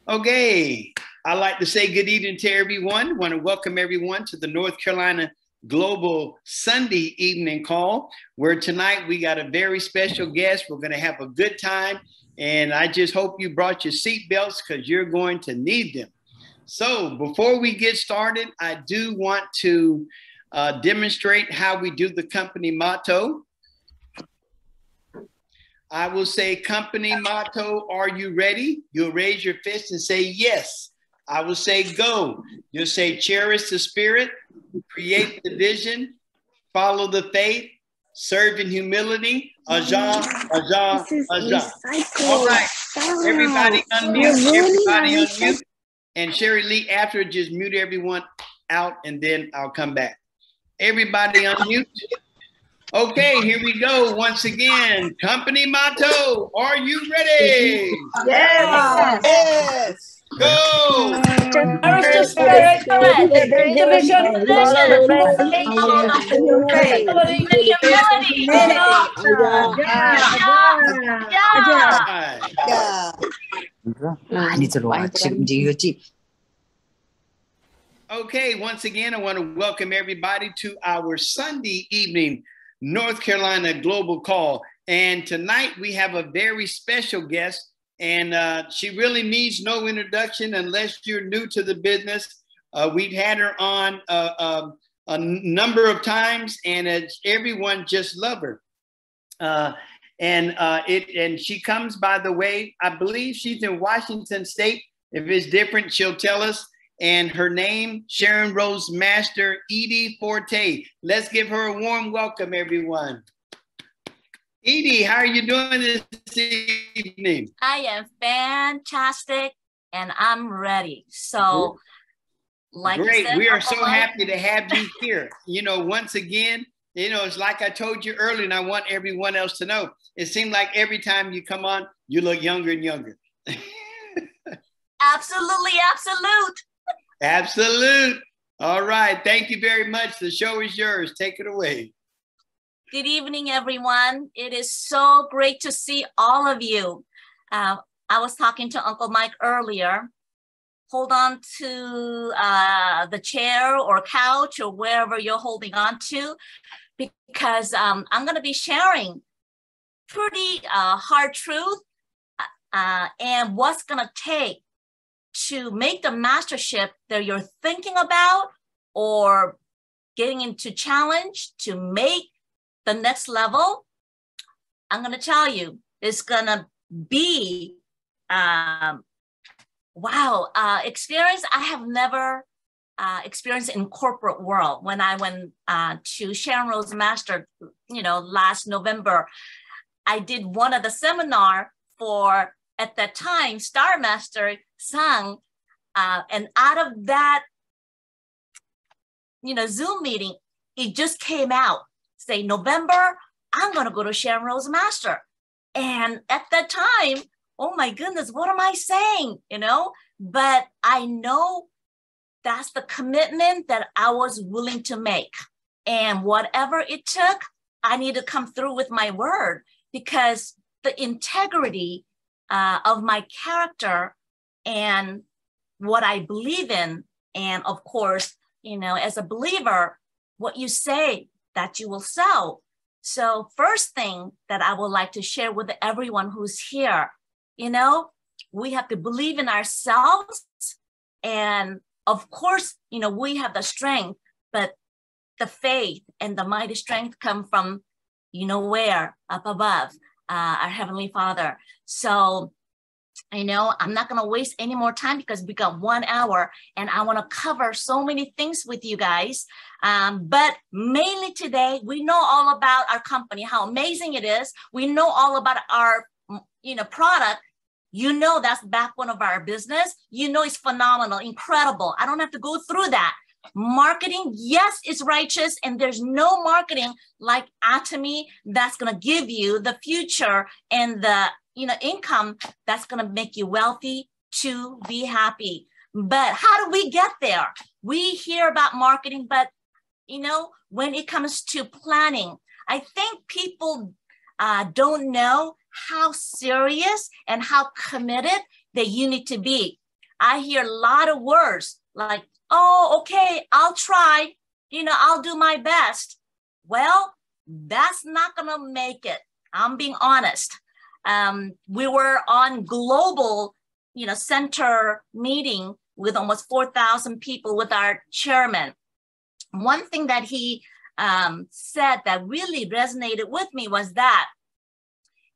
Okay, I'd like to say good evening to everyone. I want to welcome everyone to the North Carolina Global Sunday evening call, where tonight we got a very special guest. We're going to have a good time, and I just hope you brought your seatbelts because you're going to need them. So before we get started, I do want to demonstrate how we do the company motto. I will say company motto, are you ready? You'll raise your fist and say yes. I will say go. You'll say cherish the spirit, create the vision, follow the faith, serve in humility. Aja, aja, aja. All right, everybody unmute, everybody unmute. And Sherry Lee, after, just mute everyone out and then I'll come back. Everybody unmute. Okay, here we go. Once again, company motto. Are you ready? Yes. Yes. Go. Cherish the spirit, create the vision, follow the faith, humility. Okay, once again, I want to welcome everybody to our Sunday evening North Carolina Global Call. And tonight we have a very special guest, and she really needs no introduction unless you're new to the business. We've had her on a number of times, and everyone just love her. And she comes, by the way, I believe she's in Washington State. If it's different, she'll tell us. And her name, Sharon Rose Master Eydie Forte. Let's give her a warm welcome, everyone. Eydie, how are you doing this evening? I am fantastic, and I'm ready. So, like great, said, we are so happy to have you here. You know, once again, you know, it's like I told you earlier, and I want everyone else to know. It seems like every time you come on, you look younger and younger. Absolutely, absolute. Absolute. All right. Thank you very much. The show is yours. Take it away. Good evening, everyone. It is so great to see all of you. I was talking to Uncle Mike earlier. Hold on to the chair or couch or wherever you're holding on to, because I'm going to be sharing pretty hard truth and what's going to take to make the mastership that you're thinking about or getting into challenge to make the next level. I'm going to tell you, it's going to be, experience I have never experienced in corporate world. When I went to Sharon Rose Master, you know, last November, I did one of the seminar for, at that time, Star Master sang, and out of that, you know, Zoom meeting, it just came out. Say November, I'm gonna go to Sharon Rose Master, and at that time, oh my goodness, what am I saying? You know, but I know that's the commitment that I was willing to make, and whatever it took, I need to come through with my word, because the integrity of my character and what I believe in. And of course, you know, as a believer, what you say that you will sow. So first thing that I would like to share with everyone who's here, you know, we have to believe in ourselves. And of course, you know, we have the strength, but the faith and the mighty strength come from, you know, where? Up above, our Heavenly Father. So, you know, I'm not going to waste any more time because we got 1 hour and I want to cover so many things with you guys. But mainly today, we know all about our company, how amazing it is. We know all about our, you know, product. You know, that's the backbone of our business. You know, it's phenomenal, incredible. I don't have to go through that. Marketing, yes, it's righteous, and there's no marketing like Atomy that's going to give you the future and the, you know, income that's going to make you wealthy to be happy. But how do we get there? We hear about marketing, but, you know, when it comes to planning, I think people don't know how serious and how committed that you need to be. I hear a lot of words like, oh, okay, I'll try, I'll do my best. Well, that's not gonna make it. I'm being honest. We were on global, center meeting with almost 4,000 people with our chairman. One thing that he said that really resonated with me was that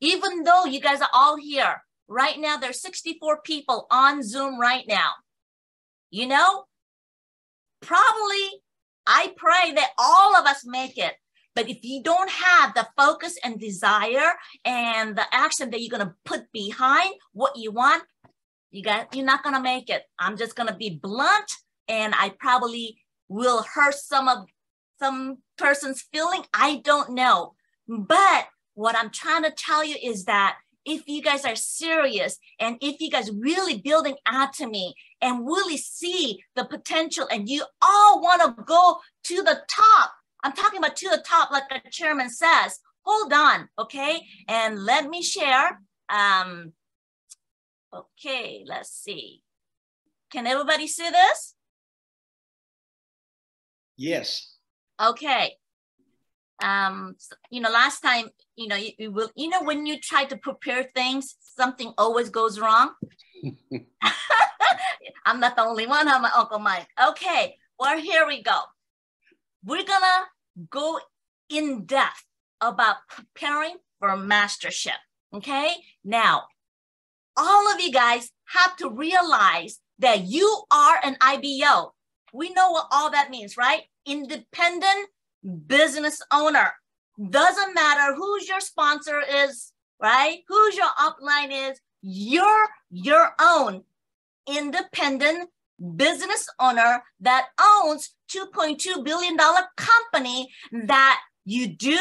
even though you guys are all here, right now there's 64 people on Zoom right now, probably I pray that all of us make it. But if you don't have the focus and desire and the action that you're going to put behind what you want, you're not going to make it. I'm just going to be blunt, and I probably will hurt some person's feeling. I don't know. But what I'm trying to tell you is that if you guys are serious and if you guys really building Atomy and really see the potential and you all want to go to the top, I'm talking about to the top, like the chairman says, hold on, okay? And let me share. Okay, let's see. Can everybody see this? Yes. Okay. Last time, when you try to prepare things, something always goes wrong. I'm not the only one, I'm my Uncle Mike. Okay, well, here we go. We're gonna go in depth about preparing for Mastership, okay? Now, all of you guys have to realize that you are an IBO. We know what all that means, right? Independent business owner. Doesn't matter who's your sponsor is, right? Who's your upline is, you're your own independent business owner that owns $2.2 billion company that you do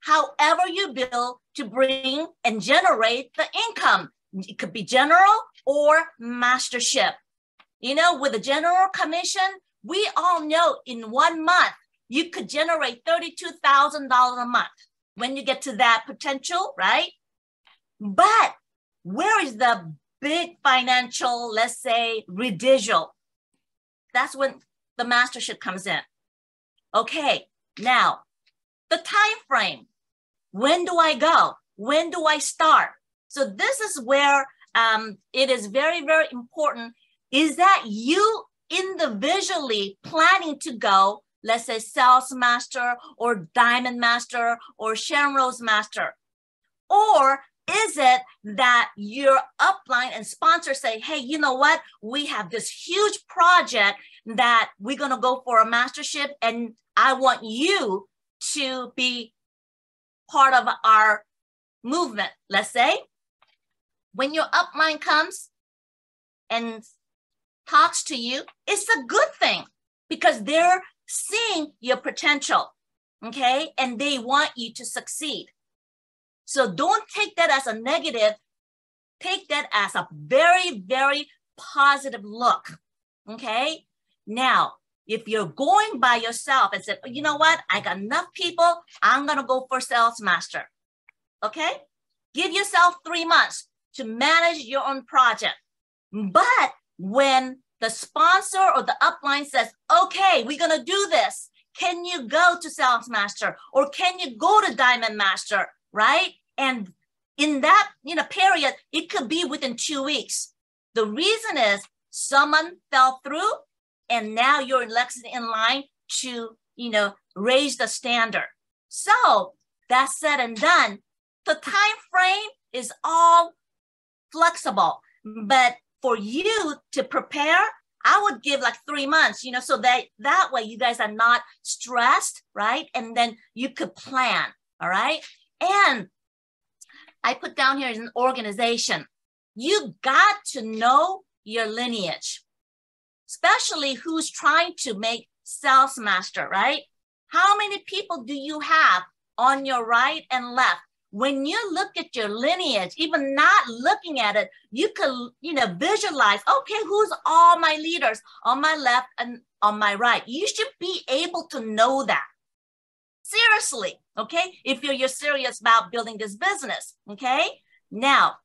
however you build to bring and generate the income. It could be general or mastership. With a general commission, we all know in 1 month, you could generate $32,000 a month when you get to that potential, right? But where is the big financial, let's say, residual? That's when the mastership comes in. Okay, now the time frame. When do I go? When do I start? So this is where it is very, very important is that you individually planning to go, let's say Sales Master or Diamond Master or Shamrose Master. Or is it that your upline and sponsor say, hey, you know what? We have this huge project that we're going to go for a mastership and I want you to be part of our movement, let's say. When your upline comes and talks to you, it's a good thing because they're seeing your potential, okay? And they want you to succeed. So don't take that as a negative. Take that as a very, very positive look, okay? Now, if you're going by yourself and say, you know what? I got enough people. I'm going to go for Sales Master, okay? Give yourself 3 months to manage your own project. But when the sponsor or the upline says, okay, we're going to do this. Can you go to Sales Master or can you go to Diamond Master, right? And in that period, it could be within 2 weeks. The reason is someone fell through and now you're in line to, raise the standard. So that said and done, the time frame is all flexible. But for you to prepare, I would give like 3 months, so that way you guys are not stressed, right? And then you could plan, all right? And I put down here is an organization. You got to know your lineage, especially who's trying to make Sales Master, right? How many people do you have on your right and left? When you look at your lineage, even not looking at it, you could, visualize, okay, who's all my leaders on my left and on my right? You should be able to know that. Seriously, okay? If you're serious about building this business, okay? Now,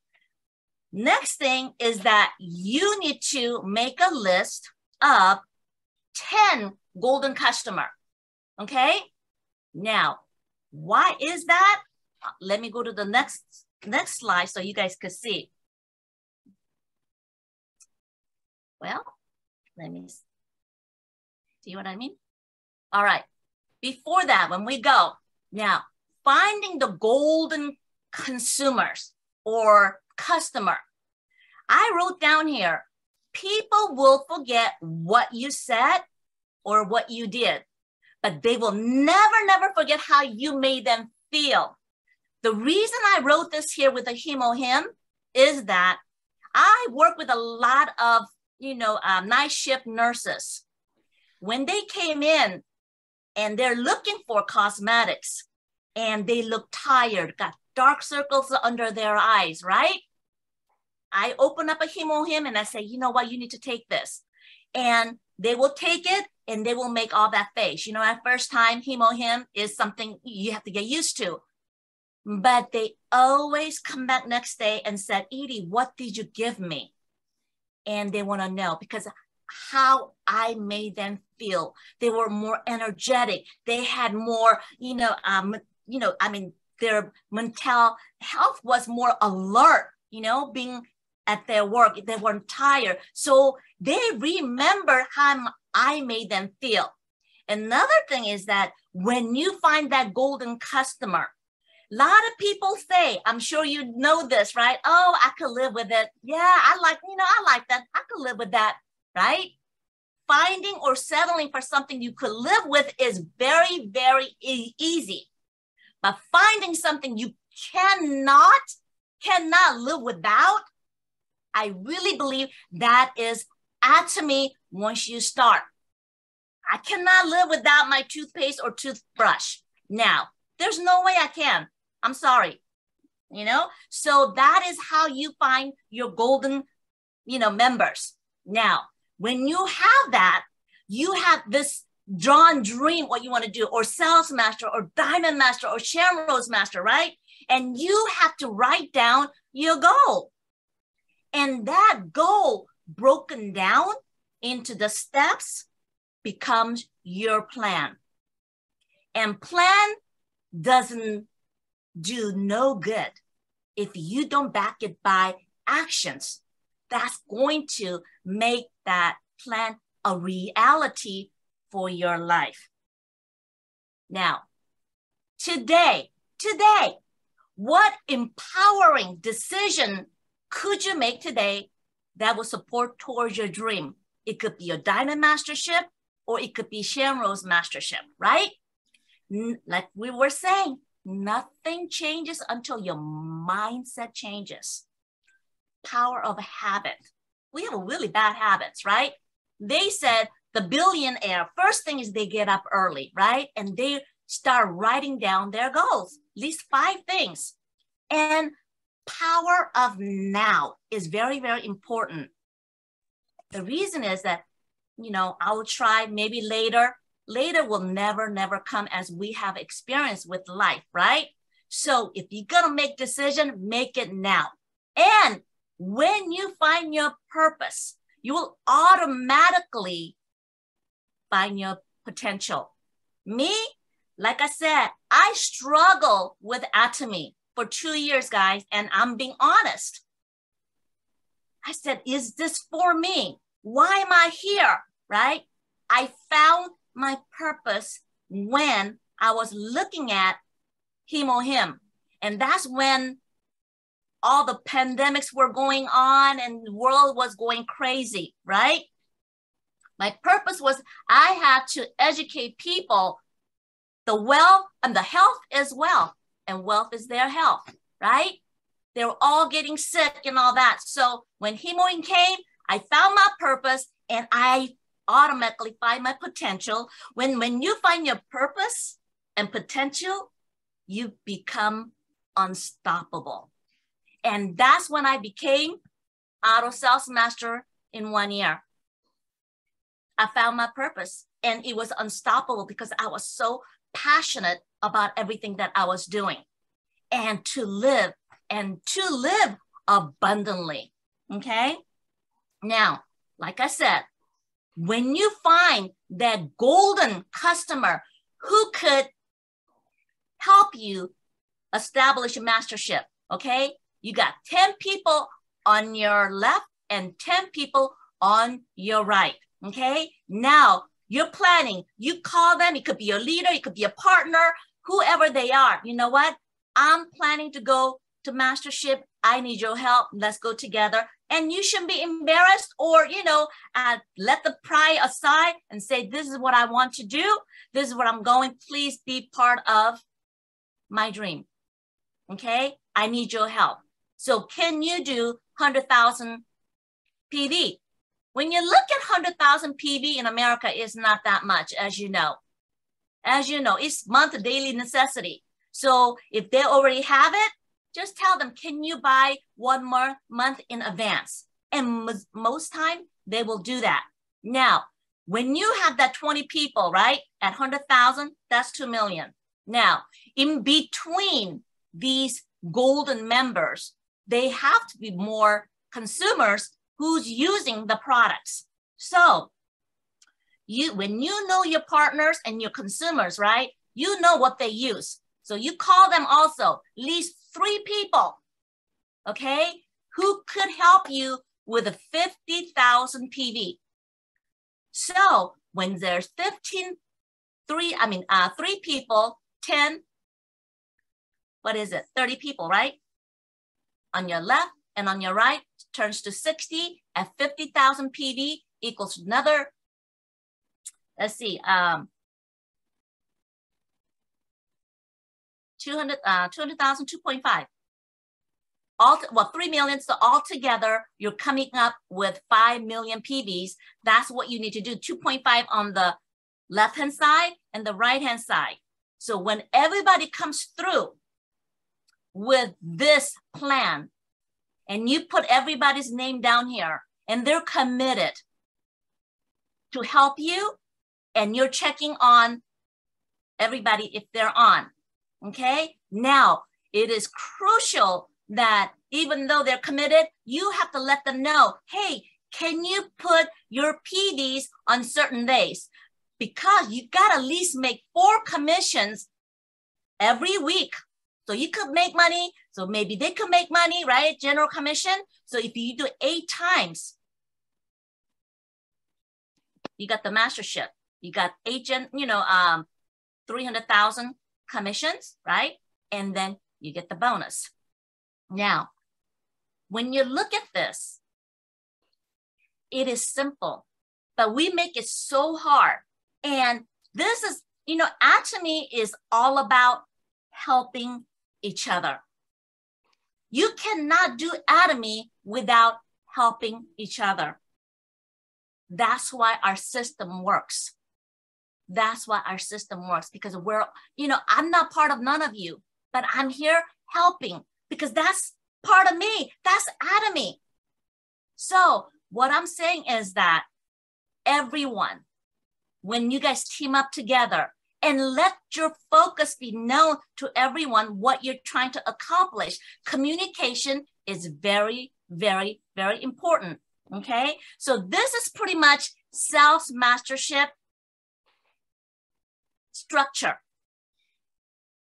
Next thing is that you need to make a list of 10 golden customer. Okay. Now, why is that? Let me go to the next slide so you guys could see. Well, let me see what I mean. All right. Before that, when we go, now finding the golden consumers or customer, I wrote down here, people will forget what you said or what you did, but they will never forget how you made them feel. The reason I wrote this here with a him is that I work with a lot of, night shift nurses. When they came in and they're looking for cosmetics and they look tired, got dark circles under their eyes, right? I open up a him and I say, you know what, you need to take this. And they will take it and they will make all that face. At first time, him is something you have to get used to. But they always come back next day and said, Eydie, what did you give me? And they want to know because how I made them feel. They were more energetic. They had more, their mental health was more alert, being at their work. They weren't tired. So they remember how I made them feel. Another thing is that when you find that golden customer, a lot of people say, I'm sure you know this, right? Oh, I could live with it. Yeah, I like that. I could live with that, right? Finding or settling for something you could live with is very, very easy. But finding something you cannot live without, I really believe that is atomy once you start. I cannot live without my toothpaste or toothbrush. Now, there's no way I can. I'm sorry, So that is how you find your golden, members. Now, when you have that, you have this drawn dream, what you want to do, or sales master, or diamond master, or Shamrose master, right? And you have to write down your goal. And that goal broken down into the steps becomes your plan. And plan doesn't do no good if you don't back it by actions. That's going to make that plan a reality for your life. Now, today, what empowering decision could you make today that will support towards your dream? It could be your Diamond Mastership or it could be Shamrose Mastership, right? Like we were saying, nothing changes until your mindset changes. Power of habit. We have really bad habits, right? They said the billionaire, first thing is they get up early, right? And they start writing down their goals, at least 5 things. And power of now is very, very important. The reason is that, I will try maybe later. Later will never come as we have experience with life, right? So if you're gonna make decision, make it now. And when you find your purpose, you will automatically find your potential. Me, like I said, I struggle with Atomy for 2 years, guys, and I'm being honest. I said, is this for me? Why am I here, right? I found my purpose when I was looking at him. And that's when all the pandemics were going on and the world was going crazy, right? My purpose was I had to educate people. The wealth and the health is wealth, and wealth is their health, right? They were all getting sick and all that. So when Himoin came, I found my purpose and I automatically find my potential. When you find your purpose and potential, you become unstoppable. And that's when I became auto sales master in 1 year. I found my purpose and it was unstoppable because I was so passionate about everything that I was doing. And to live abundantly. Okay. Now, like I said, when you find that golden customer who could help you establish a mastership, okay? You got 10 people on your left and 10 people on your right, okay? Now, you're planning. You call them. It could be your leader. It could be a partner, whoever they are. You know what? I'm planning to go to Mastership. I need your help. Let's go together. And you shouldn't be embarrassed or, let the pride aside and say, this is what I want to do. This is what I'm going. Please be part of my dream. Okay? I need your help. So can you do 100,000 PV? When you look at 100,000 PV in America, it's not that much, as you know. As you know, it's month daily necessity. So if they already have it, just tell them, can you buy 1 more month in advance? And most time they will do that. Now, when you have that 20 people, right, at 100,000, that's 2 million. Now, in between these golden members, they have to be more consumers who's using the products. So when you know your partners and your consumers, right, you know what they use. So you call them also, at least 3 people, okay, who could help you with a 50,000 PV. So when there's 3 people, 10, 30 people, right? On your left and on your right turns to 60 at 50,000 PV equals another, let's see, 200,000, 2.5. 3 million. So altogether, you're coming up with 5 million PVs. That's what you need to do. 2.5 on the left-hand side and the right-hand side. So when everybody comes through with this plan and you put everybody's name down here and they're committed to help you and you're checking on everybody if they're on, okay? Now, it is crucial that even though they're committed, you have to let them know, hey, can you put your PVs on certain days? Because you got to at least make 4 commissions every week. So you could make money. So maybe they could make money, right? General commission. So if you do 8 times, you got the mastership. You got 300,000 commissions, right? And then you get the bonus. Now, when you look at this, it is simple, but we make it so hard. And this is, Atomy is all about helping each other. You cannot do Atomy without helping each other. That's why our system works. That's why our system works, because I'm not part of none of you, but I'm here helping because that's part of me. That's Atomy. So what I'm saying is that everyone, when you guys team up together and let your focus be known to everyone what you're trying to accomplish, communication is very, very, very important, okay? So this is pretty much sales mastership structure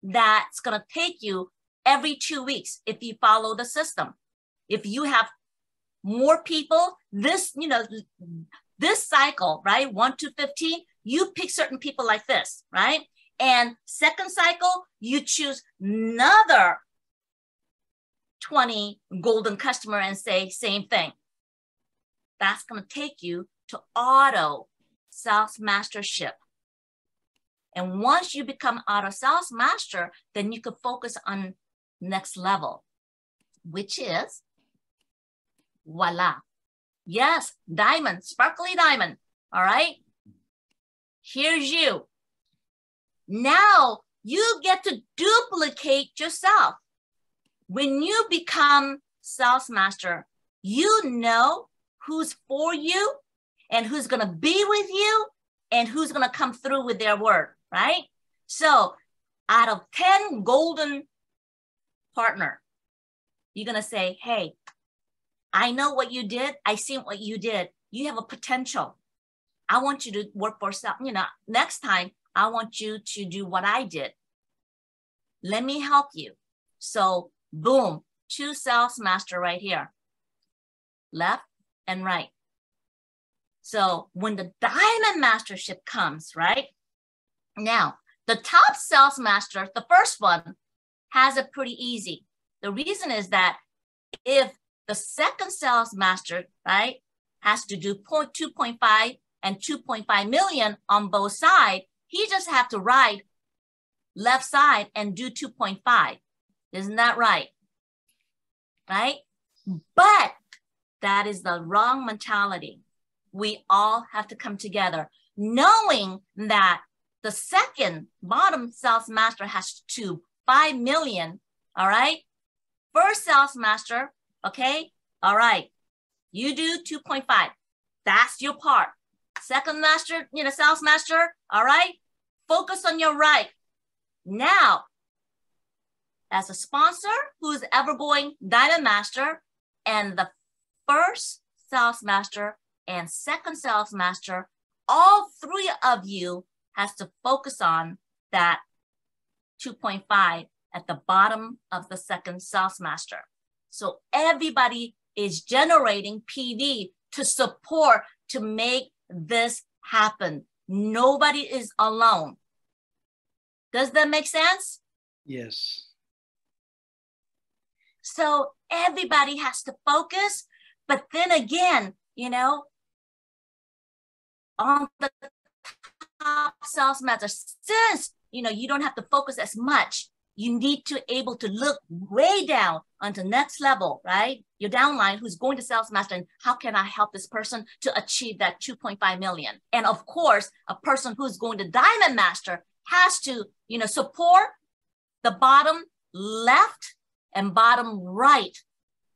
that's gonna take you every 2 weeks if you follow the system. If you have more people, this cycle, right? 1 to 15, you pick certain people like this, right? And second cycle, you choose another 20 golden customer and say same thing. That's gonna take you to auto sales mastership. And once you become auto sales master, then you can focus on next level, which is voila. Yes, diamond, sparkly diamond. All right. Here's you. Now you get to duplicate yourself. When you become sales master, you know who's for you and who's going to be with you and who's going to come through with their word, right? So out of 10 golden partner, you're going to say, hey, I know what you did. I see what you did. You have a potential. I want you to work for self. You know, next time I want you to do what I did. Let me help you. So boom, 2 sales master right here, left and right. So when the diamond mastership comes, right? Now, the top sales master, the first one, has it pretty easy. The reason is that if the second sales master, right, has to do 2.5 and 2.5 million on both sides, he just have to write left side and do 2.5. Isn't that right? Right? But that is the wrong mentality. We all have to come together, knowing that the second bottom sales master has to 5 million, all right? First sales master, okay, all right, you do 2.5. That's your part. Second master, you know, sales master, all right, focus on your right. Now, as a sponsor who's ever going diamond master, and the first sales master and second sales master, all 3 of you has to focus on that 2.5 at the bottom of the second sales master. So everybody is generating PV to support, to make this happen. Nobody is alone. Does that make sense? Yes. So everybody has to focus, but then again, you know, on the top sales master, since, you know, you don't have to focus as much, you need to able to look way down on the next level, right? Your downline who's going to sales master, and how can I help this person to achieve that 2.5 million? And of course, a person who's going to diamond master has to, you know, support the bottom left and bottom right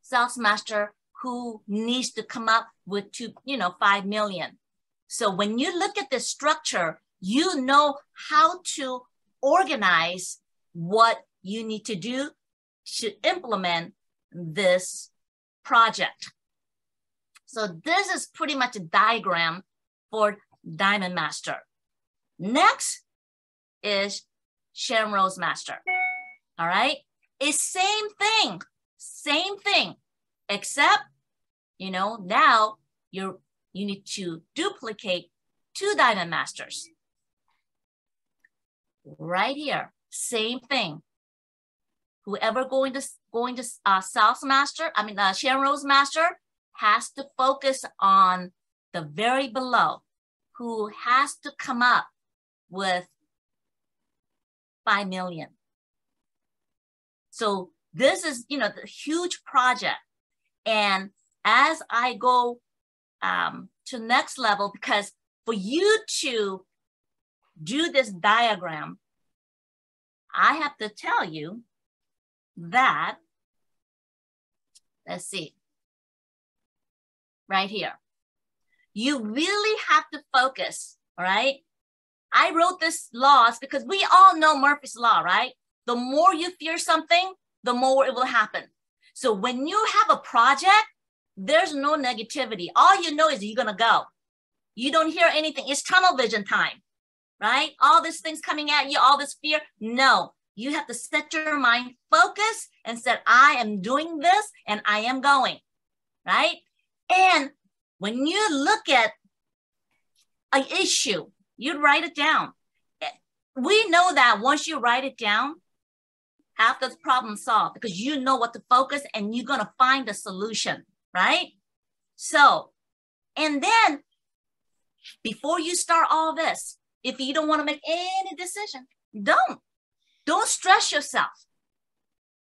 sales master who needs to come up with 5 million. So when you look at this structure, you know how to organize what you need to do to implement this project. So this is pretty much a diagram for Diamond Master. Next is Shamrose Master. All right, it's same thing, except, you know, now you need to duplicate 2 Diamond Masters. Right here, same thing. Whoever going to Sales Master, Shamrose Master, has to focus on the very below, who has to come up with 5 million. So this is, you know, the huge project. And as I go to next level, because for you to do this diagram, I have to tell you that, let's see, right here, you really have to focus, all right? I wrote this laws because we all know Murphy's Law, right? The more you fear something, the more it will happen. So when you have a project, there's no negativity. All you know is you're gonna go. You don't hear anything. It's tunnel vision time, right? All these things coming at you, all this fear. No, you have to set your mind, focus, and say, I am doing this and I am going, right? And when you look at an issue, you write it down. We know that once you write it down, half the problem solved, because you know what to focus and you're gonna find a solution, right? So, and then before you start all this, if you don't wanna make any decision, don't stress yourself.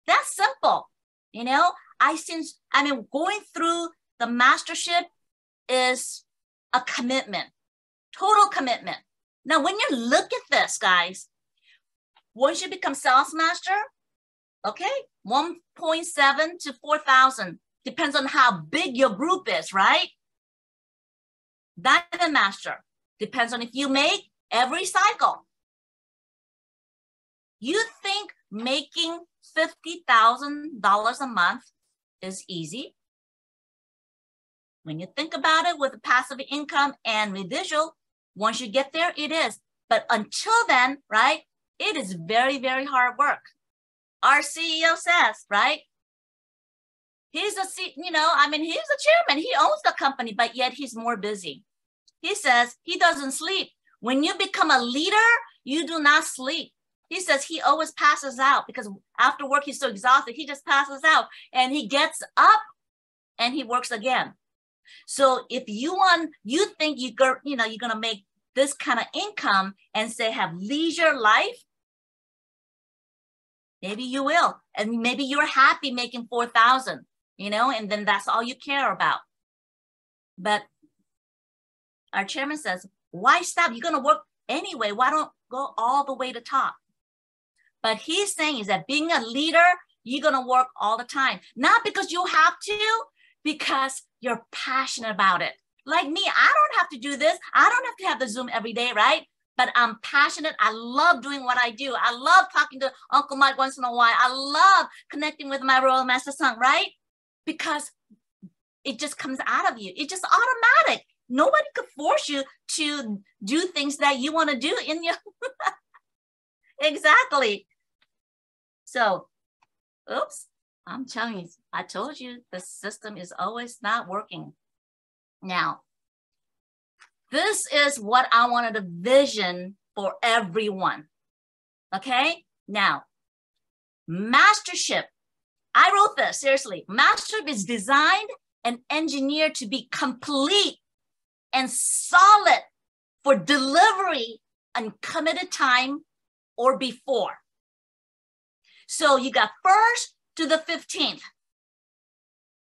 That's simple, you know? Going through the mastership is a commitment, total commitment. Now, when you look at this, guys, once you become sales master, okay, 1.7 to 4,000, depends on how big your group is, right? Diamond master, depends on if you make every cycle. You think making $50,000 a month is easy? When you think about it with the passive income and with visual, once you get there, it is. But until then, right, it is very, very hard work. Our CEO says, right, he's he's the chairman. He owns the company, but yet he's more busy. He says he doesn't sleep. When you become a leader, you do not sleep. He says he always passes out because after work, he's so exhausted. He just passes out and he gets up and he works again. So if you think you're going to make this kind of income and say have leisure life, maybe you will. And maybe you're happy making 4,000, and then that's all you care about. But our chairman says, why stop? You're going to work anyway. Why don't go all the way to top? But he's saying is that being a leader, you're going to work all the time. Not because you have to, because you're passionate about it. Like me, I don't have to do this. I don't have to have the Zoom every day, right? But I'm passionate. I love doing what I do. I love talking to Uncle Mike once in a while. I love connecting with my Royal Master son, right? Because it just comes out of you. It's just automatic. Nobody could force you to do things that you want to do in your exactly. So, oops, I'm telling you, I told you the system is always not working. Now, this is what I wanted to vision for everyone. Okay, now, Mastership. I wrote this, seriously. Mastership is designed and engineered to be complete and solid for delivery on committed time or before. So you got 1st to the 15th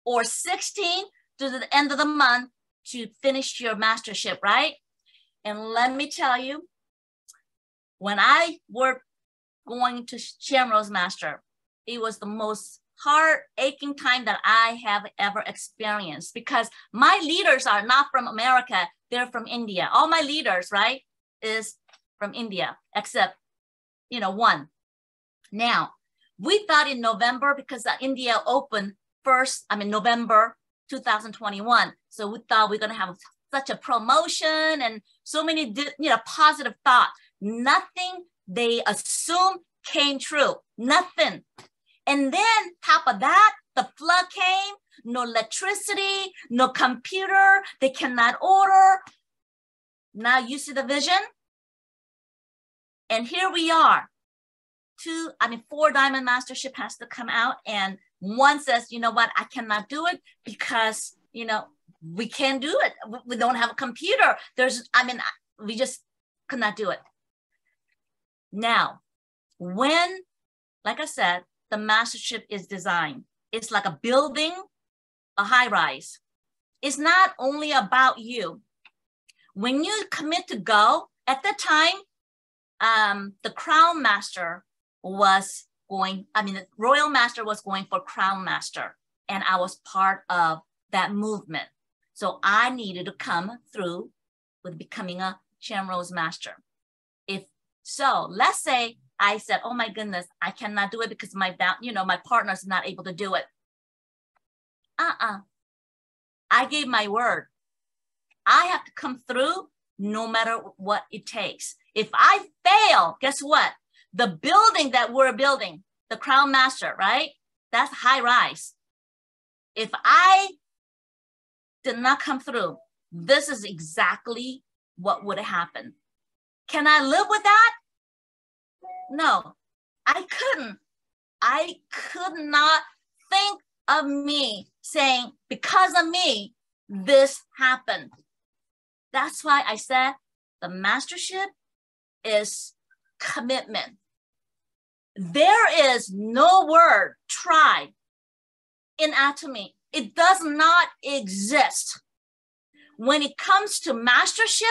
or 16th to the end of the month to finish your mastership, right? And let me tell you, when I were going to Shamrose Master, it was the most heart-aching time that I have ever experienced because my leaders are not from America, they're from India. All my leaders, right, is from India, except, one. Now, we thought in November, because India opened November 2021. So we thought we're going to have such a promotion and so many, positive thoughts. Nothing they assumed came true. Nothing. And then top of that, the flood came, no electricity, no computer, they cannot order. Now you see the vision? And here we are. 4 Diamond Mastership has to come out, and one says, you know what, I cannot do it because, we can't do it. We don't have a computer. We just could not do it. Now, when, like I said, the Mastership is designed, it's like a building, a high rise. It's not only about you. When you commit to go, at the time, the Crown Master was going, the Royal Master was going for Crown Master, and I was part of that movement. So I needed to come through with becoming a Shamrose Master. If so, let's say I said, oh my goodness, I cannot do it because my partner's not able to do it. I gave my word. I have to come through no matter what it takes. If I fail, guess what? The building that we're building, the Crown Master, right? That's high rise. If I did not come through, this is exactly what would happen. Can I live with that? No, I couldn't. I could not think of me saying, because of me, this happened. That's why I said the Mastership is commitment. There is no word try in Atomy. It does not exist. When it comes to Mastership,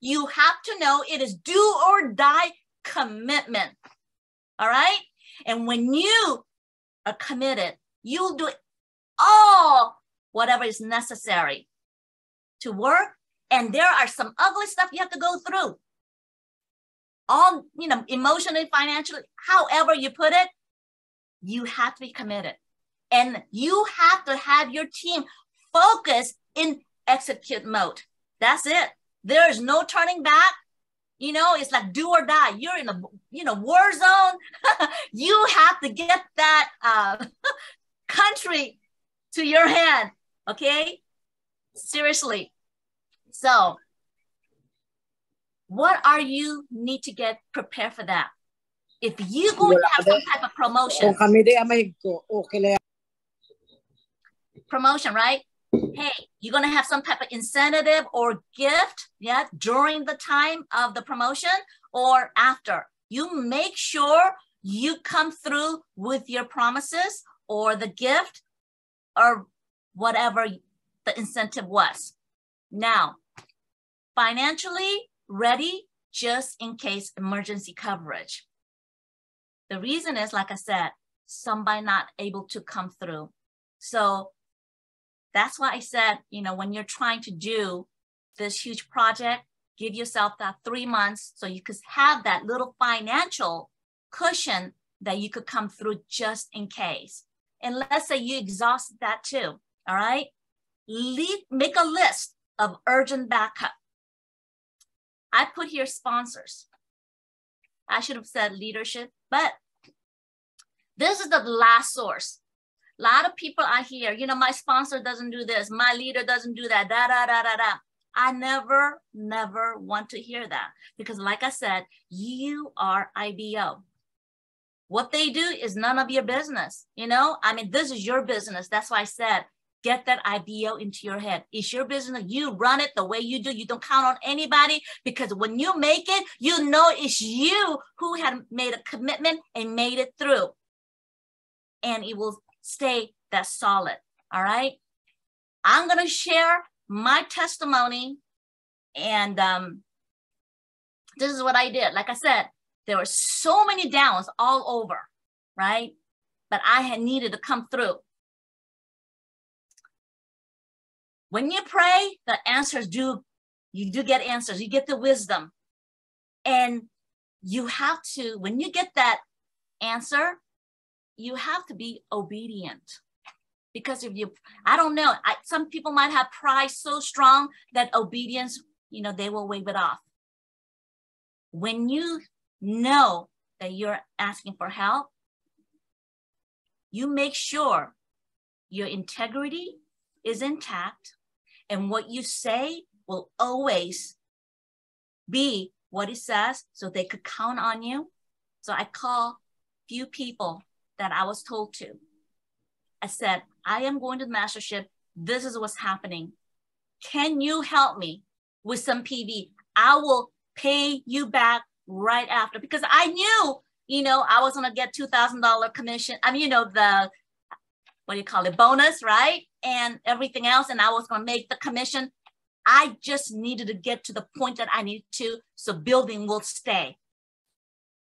you have to know it is do or die commitment. All right? And when you are committed, you'll do all whatever is necessary to work. And there are some ugly stuff you have to go through. All, emotionally, financially, however you put it, you have to be committed. And you have to have your team focus in execute mode. That's it. There is no turning back. You know, it's like do or die. You're in a, you know, war zone. You have to get that country to your hand. Okay? Seriously. So what are you need to get prepared for that? If you're going to have some type of promotion, right? Hey, you're going to have some type of incentive or gift, yeah, during the time of the promotion or after. You make sure you come through with your promises or the gift or whatever the incentive was. Now, financially ready just in case emergency coverage. The reason is, like I said, somebody not able to come through. So that's why I said, you know, when you're trying to do this huge project, give yourself that 3 months so you could have that little financial cushion that you could come through just in case. And let's say you exhaust that too, all right? Make a list of urgent backup. I put here sponsors. I should have said leadership, but this is the last source. A lot of people I hear, you know, my sponsor doesn't do this, my leader doesn't do that, da, da, da, da, da. I never want to hear that because like I said, you are IBO. What they do is none of your business, you know? I mean, this is your business. That's why I said, get that IBO into your head. It's your business. You run it the way you do. You don't count on anybody because when you make it, you know it's you who had made a commitment and made it through. And it will stay that solid, all right? I'm gonna share my testimony and this is what I did. Like I said, there were so many downs all over, right? But I had needed to come through. When you pray, the answers you do get answers. You get the wisdom. And you have to, when you get that answer, you have to be obedient. Because if you, I don't know, some people might have pride so strong that obedience, you know, they will wave it off. When you know that you're asking for help, you make sure your integrity is intact and what you say will always be what it says so they could count on you. So I call few people that I was told to. I said, I am going to the Mastership. This is what's happening. Can you help me with some PV? I will pay you back right after because I knew, you know, I was going to get $2,000 commission. I mean, you know, the, what do you call it? Bonus, right? And everything else. And I was going to make the commission. I just needed to get to the point that I need to, so building will stay.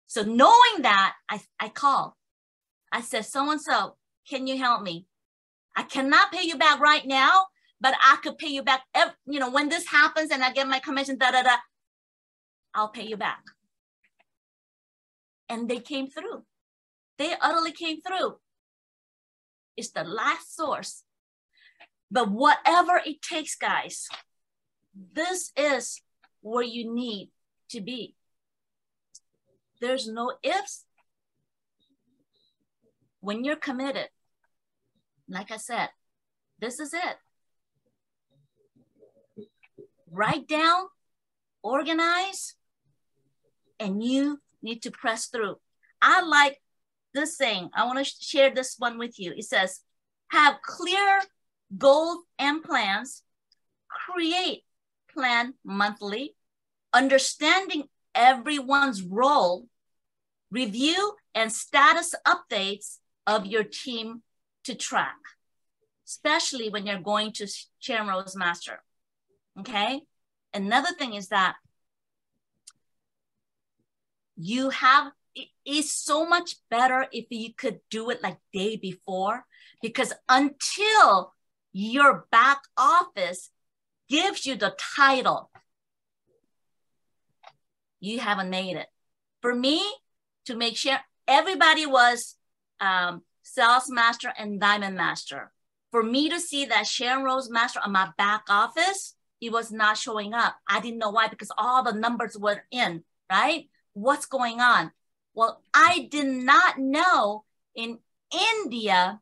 So knowing that, I called. I said, so-and-so, can you help me? I cannot pay you back right now, but I could pay you back, you know, when this happens and I get my commission, da-da-da, I'll pay you back. And they came through. They utterly came through. It's the last source. But whatever it takes, guys, this is where you need to be. There's no ifs. When you're committed, like I said, this is it. Write down, organize, and you need to press through. I like this saying. I want to share this one with you. It says, have clear goals and plans, create plan monthly, understanding everyone's role, review and status updates of your team to track, especially when you're going to SRM Master, okay? Another thing is that you have, it is so much better if you could do it like day before, because until your back office gives you the title, you haven't made it. For me, to make sure everybody was Sales Master and Diamond Master. For me to see that Sharon Rose Master on my back office, it was not showing up. I didn't know why, because all the numbers were in, right? What's going on? Well, I did not know in India,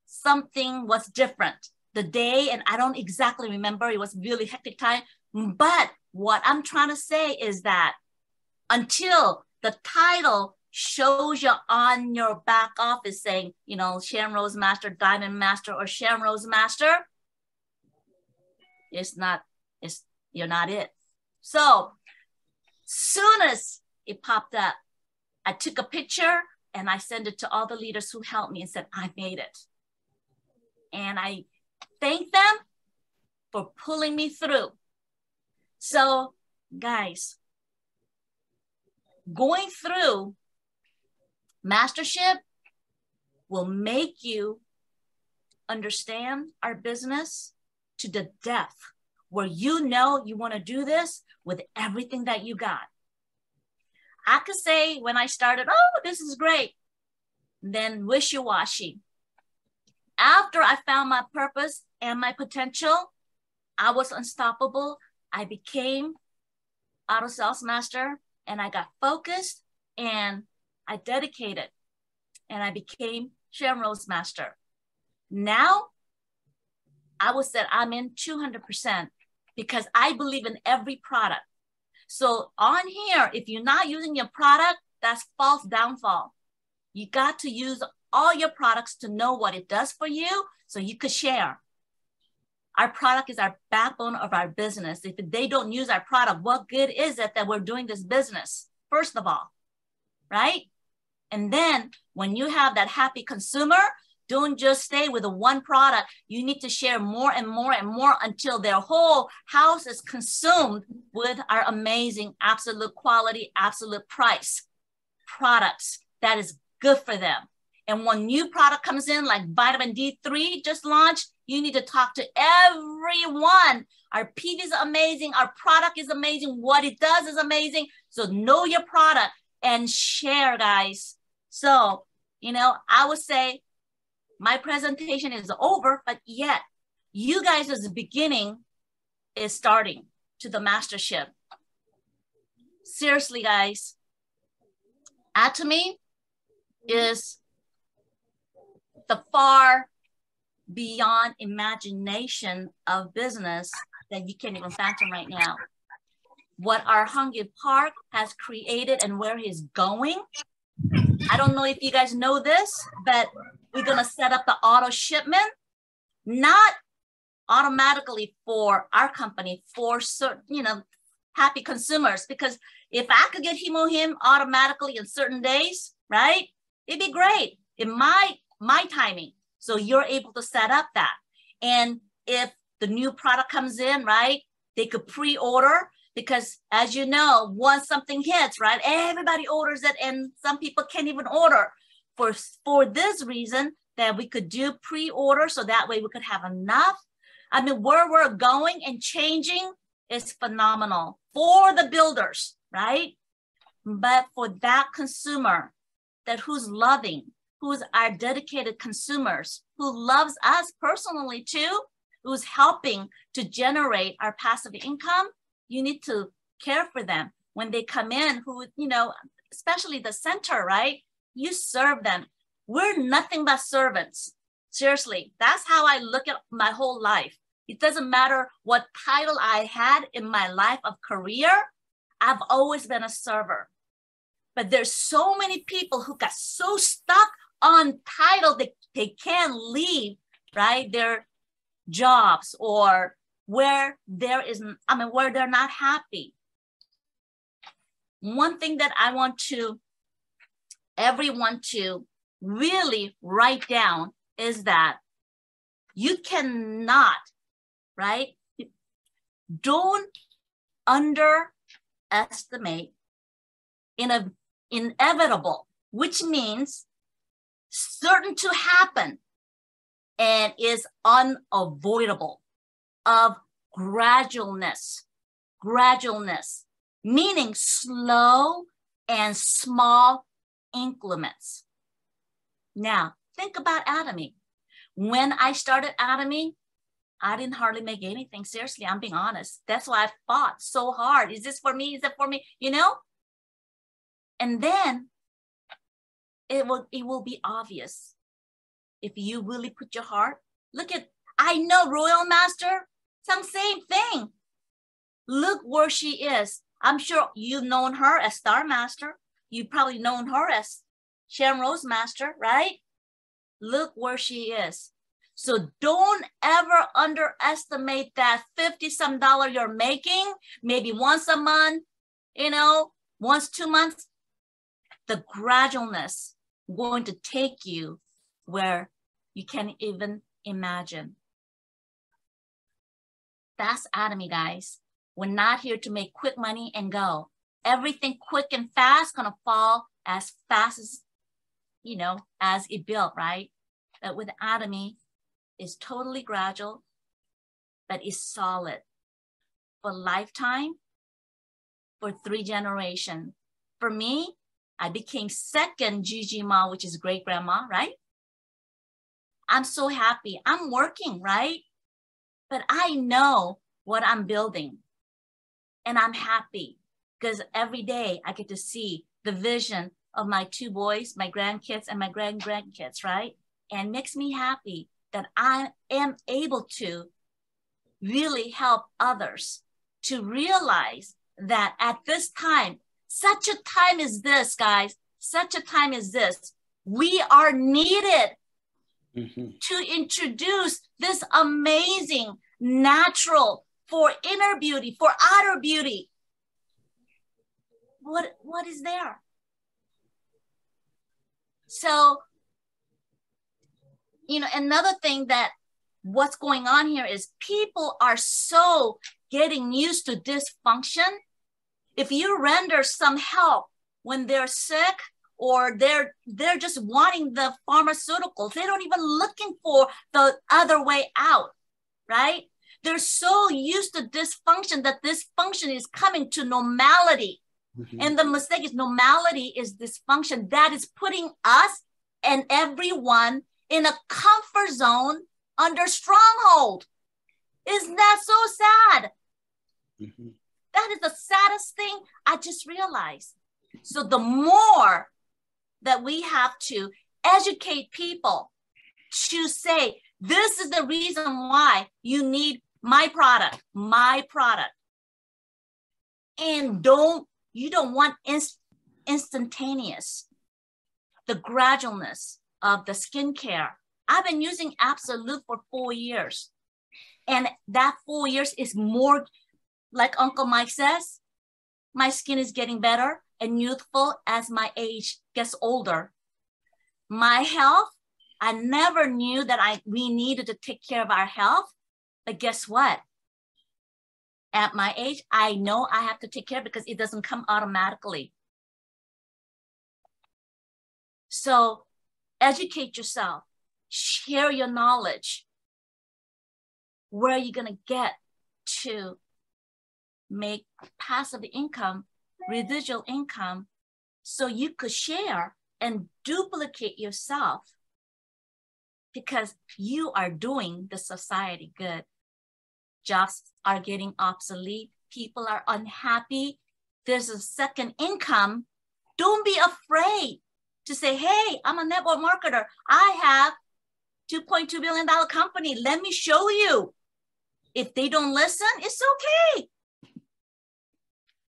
something was different. The day, and I don't exactly remember, it was really hectic time. But what I'm trying to say is that until the title shows you on your back office saying, you know, Sharon Rose Master, Diamond Master, or Sharon Rose Master, you're not it. So soon as it popped up, I took a picture and I sent it to all the leaders who helped me and said, I made it. And I thank them for pulling me through. So guys, going through Mastership will make you understand our business to the depth where you know you want to do this with everything that you got. I could say when I started, oh, this is great. Then wishy-washy. After I found my purpose and my potential, I was unstoppable. I became auto sales master and I got focused and I dedicated and I became Sharon Rose Master. Now, I would say I'm in 200% because I believe in every product. So on here, if you're not using your product, that's false downfall. You got to use all your products to know what it does for you so you could share. Our product is our backbone of our business. If they don't use our product, what good is it that we're doing this business? First of all, right? And then when you have that happy consumer, don't just stay with the one product. You need to share more and more and more until their whole house is consumed with our amazing, absolute quality, absolute price products that is good for them. And when new product comes in, like vitamin D3 just launched, you need to talk to everyone. Our PV is amazing. Our product is amazing. What it does is amazing. So know your product and share, guys. So, you know, I would say my presentation is over, but yet you guys as the beginning is starting to the mastership. Seriously, guys, Atomy is the far beyond imagination of business that you can't even fathom right now. What our Hungry Park has created and where he's going. I don't know if you guys know this, but we're gonna set up the auto shipment, not automatically for our company, for certain, you know, happy consumers. Because if I could get him automatically in certain days, right? It'd be great in my timing. So you're able to set up that. And if the new product comes in, right, they could pre-order because as you know, once something hits, right, everybody orders it and some people can't even order. For this reason that we could do pre-order so that way we could have enough. I mean, where we're going and changing is phenomenal for the builders, right? But for that consumer that who's loving, who's our dedicated consumers, who loves us personally too, who's helping to generate our passive income, you need to care for them when they come in, who, you know, especially the center, right? You serve them. We're nothing but servants. Seriously, that's how I look at my whole life. It doesn't matter what title I had in my life of career, I've always been a server. But there's so many people who got so stuck on title that they can't leave, right, their jobs or where there is, where they're not happy. One thing that I want everyone to really write down is that you cannot, right? Don't underestimate inevitable, which means certain to happen and is unavoidable, of gradualness, meaning slow and small increments. Now, think about Atomy. When I started Atomy, I didn't hardly make anything. Seriously, I'm being honest. That's why I fought so hard. Is this for me? Is it for me? You know? And then it will be obvious if you really put your heart. Look at, I know Royal Master, same thing. Look where she is. I'm sure you've known her as Star Master. You've probably known her as Sharon Rose Master, right? Look where she is. So don't ever underestimate that $50-some you're making, maybe once a month, you know, once 2 months. The gradualness going to take you where you can't even imagine. That's Atomy, guys. We're not here to make quick money and go. Everything quick and fast gonna fall as fast as, you know, as it built, right? But with Atomy, it's totally gradual, but it's solid for lifetime, for 3 generations. For me, I became second Gigi Ma, which is great grandma, right? I'm so happy. I'm working, right? But I know what I'm building. And I'm happy because every day I get to see the vision of my 2 boys, my grandkids and my grandkids, right? And makes me happy that I am able to really help others to realize that at this time, such a time as this, guys, such a time as this, we are needed to introduce this amazing natural for inner beauty, for outer beauty. What is there? So, you know, another thing that what's going on here is people are so getting used to dysfunction. If you render some help when they're sick or they're just wanting the pharmaceuticals, they don't even looking for the other way out, right? They're so used to dysfunction that dysfunction is coming to normality. And the mistake is normality is dysfunction. That is putting us and everyone in a comfort zone under stronghold. Isn't that so sad? That is the saddest thing I just realized. So the more that we have to educate people to say, this is the reason why you need my product. And you don't want instantaneous, the gradualness of the skincare. I've been using Absolute for 4 years. And that 4 years is more, like Uncle Mike says, my skin is getting better and youthful as my age gets older. My health, I never knew that we needed to take care of our health. But guess what? At my age, I know I have to take care because it doesn't come automatically. So educate yourself, share your knowledge. Where are you gonna get to make passive income, residual income, so you could share and duplicate yourself because you are doing the society good. Jobs are getting obsolete. People are unhappy. There's a second income. Don't be afraid to say, hey, I'm a network marketer. I have $2.2 billion company. Let me show you. If they don't listen, it's okay.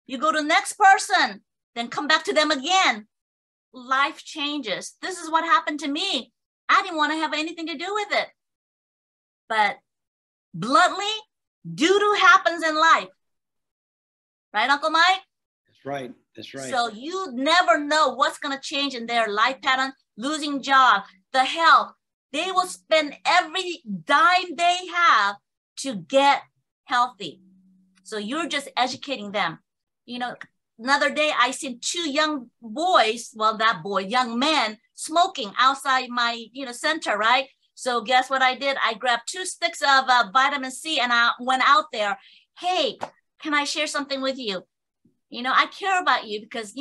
You go to the next person, then come back to them again. Life changes. This is what happened to me. I didn't want to have anything to do with it. But bluntly, doo-doo happens in life. Right, Uncle Mike? That's right. That's right. So you never know what's going to change in their life pattern, losing job, the health. They will spend every dime they have to get healthy. So you're just educating them. You know, another day I seen 2 young boys, well, young men smoking outside my, center, right? So guess what I did? I grabbed 2 sticks of vitamin C and I went out there. Hey, can I share something with you? I care about you because,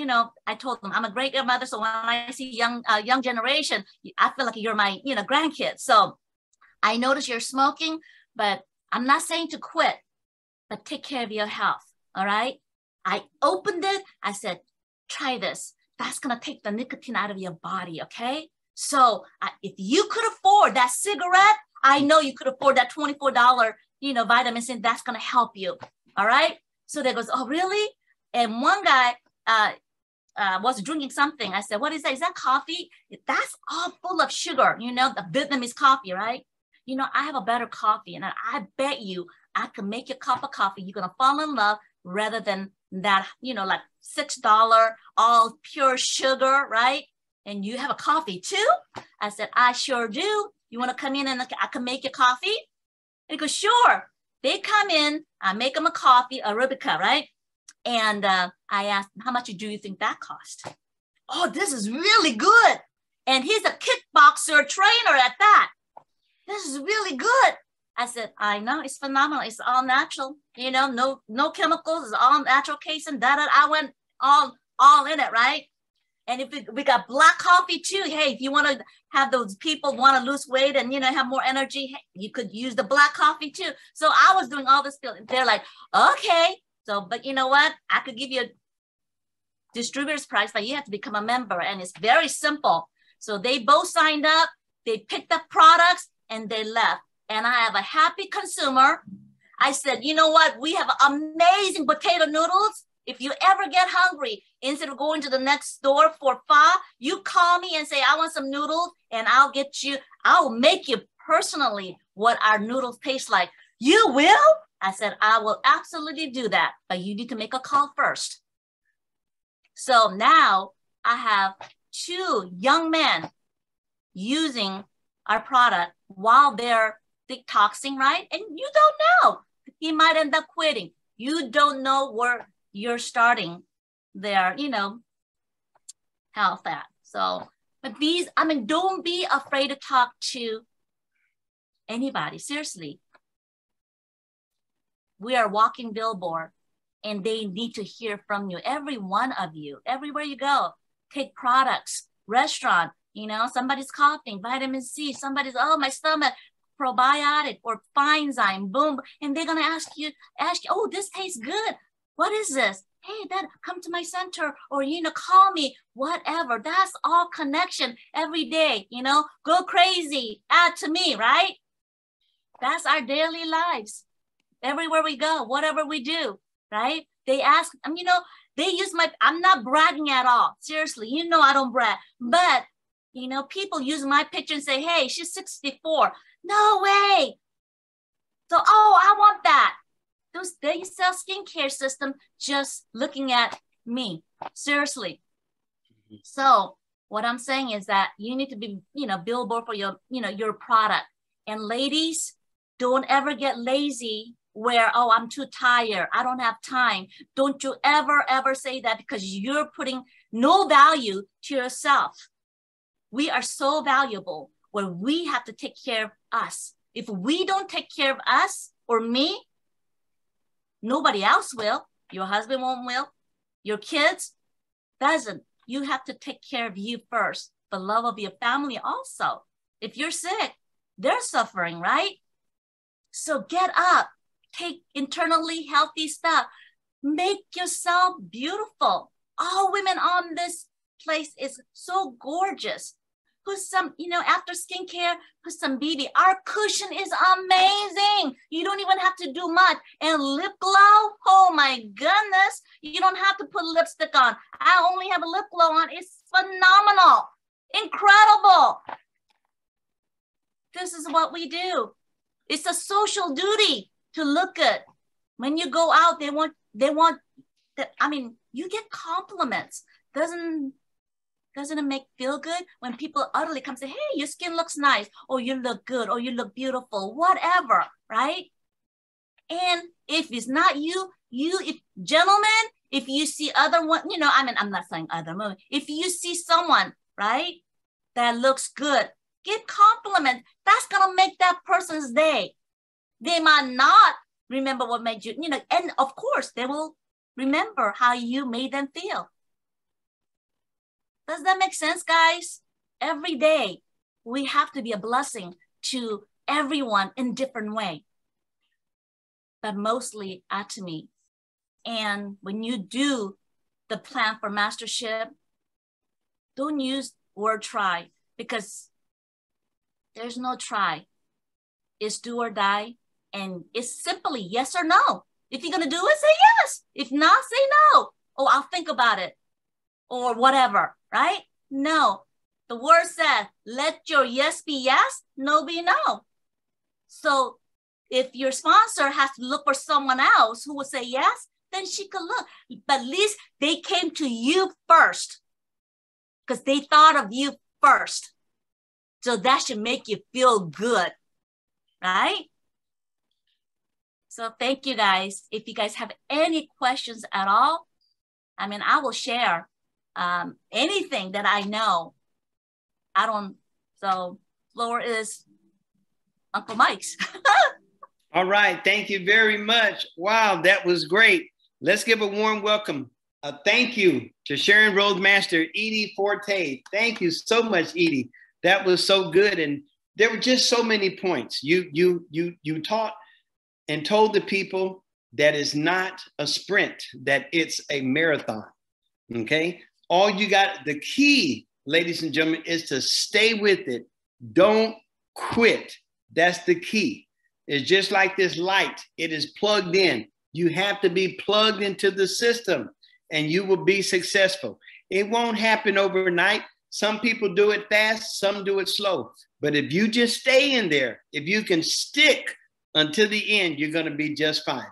I told them I'm a great grandmother. So when I see young generation, I feel like you're my, grandkids. So I notice you're smoking, but I'm not saying to quit, but take care of your health, all right? I opened it. I said, try this. That's going to take the nicotine out of your body, okay? So if you could afford that cigarette, I know you could afford that $24, vitamin C. That's going to help you, all right? So they goes, oh, really? And one guy was drinking something. I said, what is that? Is that coffee? That's all full of sugar, the Vietnamese coffee, right? I have a better coffee, and I bet you I can make you a cup of coffee. You're going to fall in love rather than that, like $6, all pure sugar, right? And you have a coffee too? I said, I sure do. You want to come in and I can make you coffee? And he goes, sure. They come in, I make them a coffee, Arabica, right? And I asked, how much do you think that cost? Oh, this is really good. And he's a kickboxer trainer at that. This is really good. I said, I know, it's phenomenal. It's all natural, no chemicals. It's all natural casein. I went all in it, right? And if we got black coffee too, hey, if you want to have those people want to lose weight and, have more energy, hey, you could use the black coffee too. So I was doing all this. They're like, okay. So, but you know what? I could give you a distributor's price, but you have to become a member. And it's very simple. So they both signed up, they picked up products, and they left. And I have a happy consumer. I said, you know what? We have amazing potato noodles. If you ever get hungry, instead of going to the next store for pho, you call me and say, I want some noodles, and I'll make you personally what our noodles taste like. You will? I said, I will absolutely do that, but you need to make a call first. So now I have 2 young men using our product while they're detoxing, right? And you don't know. He might end up quitting. You don't know where you're starting their, health at. So, but don't be afraid to talk to anybody. Seriously. We are a walking billboard, and they need to hear from you. Every one of you, everywhere you go, take products, restaurant, somebody's coughing, vitamin C, somebody's, oh, my stomach, probiotic or Finezyme, boom. And they're going to ask you, oh, this tastes good. What is this? Hey, Dad, come to my center, or, call me, whatever. That's all connection every day, go crazy, add to me, right? That's our daily lives. Everywhere we go, whatever we do, right? They ask, they use I'm not bragging at all. Seriously, I don't brag. But, people use my picture and say, hey, she's 64. No way. So, oh, I want that. They sell skincare system just looking at me. Seriously. So what I'm saying is that you need to be, billboard for your, your product. And ladies, don't ever get lazy where, oh, I'm too tired, I don't have time. Don't you ever say that, because you're putting no value to yourself. We are so valuable where we have to take care of us. If we don't take care of us or me, nobody else will. Your husband won't will. Your kids doesn't. You have to take care of you first. The love of your family also. If you're sick, they're suffering, right? So get up. Take internally healthy stuff. Make yourself beautiful. All women on this place is so gorgeous. Put some, after skincare, put some BB. Our cushion is amazing. You don't even have to do much. And lip glow, oh my goodness. You don't have to put lipstick on. I only have a lip glow on. It's phenomenal. Incredible. This is what we do. It's a social duty to look good. When you go out, they want that. You get compliments. Doesn't it make feel good when people utterly come say, hey, your skin looks nice, or you look good, or you look beautiful, whatever, right? And if it's not gentlemen, if you see other one, I'm not saying other women. If you see someone, right, that looks good, give compliments. That's gonna make that person's day. They might not remember what made you, and of course they will remember how you made them feel. Does that make sense, guys? Every day we have to be a blessing to everyone in different way, but mostly Atomy. And when you do the plan for Mastership, don't use word try, because there's no try. It's do or die, and it's simply yes or no. If you're gonna do it, say yes. If not, say no. Oh, I'll think about it, or whatever, right? No, the word said, let your yes be yes, no be no. So if your sponsor has to look for someone else who will say yes, then she could look. But at least they came to you first, because they thought of you first. So that should make you feel good, right? So thank you guys. If you guys have any questions at all, I mean, I will share anything that I know. So floor is Uncle Mike's. All right, thank you very much. Wow, that was great. Let's give a warm welcome. Thank you to Sharon Rose Master, Eydie Forte. Thank you so much, Eydie. That was so good. And there were just so many points. You taught and told the people that it's not a sprint, that it's a marathon, okay? All you got, the key, ladies and gentlemen, is to stay with it. Don't quit. That's the key. It's just like this light. It is plugged in. You have to be plugged into the system and you will be successful. It won't happen overnight. Some people do it fast, some do it slow. But if you just stay in there, if you can stick until the end, you're going to be just fine.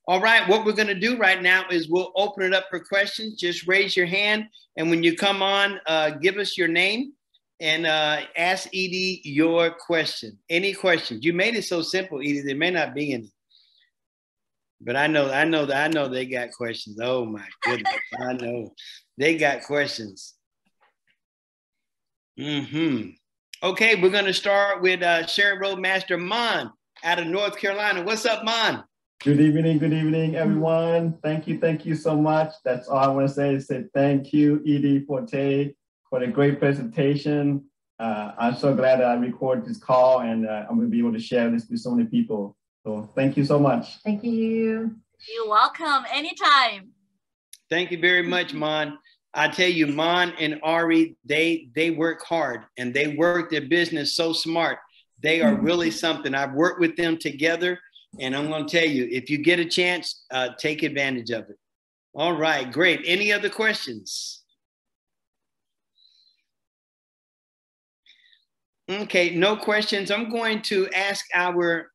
All right, what we're going to do right now is we'll open it up for questions. Just raise your hand. And when you come on, give us your name and ask Eydie your question. Any questions? You made it so simple, Eydie. There may not be any. But I know they got questions. Oh my goodness. I know they got questions. Okay, we're going to start with Sharon Road Master Mon out of North Carolina. What's up, Mon? Good evening, everyone. Thank you so much. That's all I want to say is say thank you, Eydie Forte, for the great presentation. I'm so glad that I recorded this call and I'm going to be able to share this with so many people. So thank you so much. Thank you. You're welcome. Anytime. Thank you very much, Mon. I tell you, Mon and Ari, they work hard and they work their business so smart. They are really something. I've worked with them together, and I'm going to tell you, if you get a chance, take advantage of it. All right, great. Any other questions? Okay, no questions. I'm going to ask our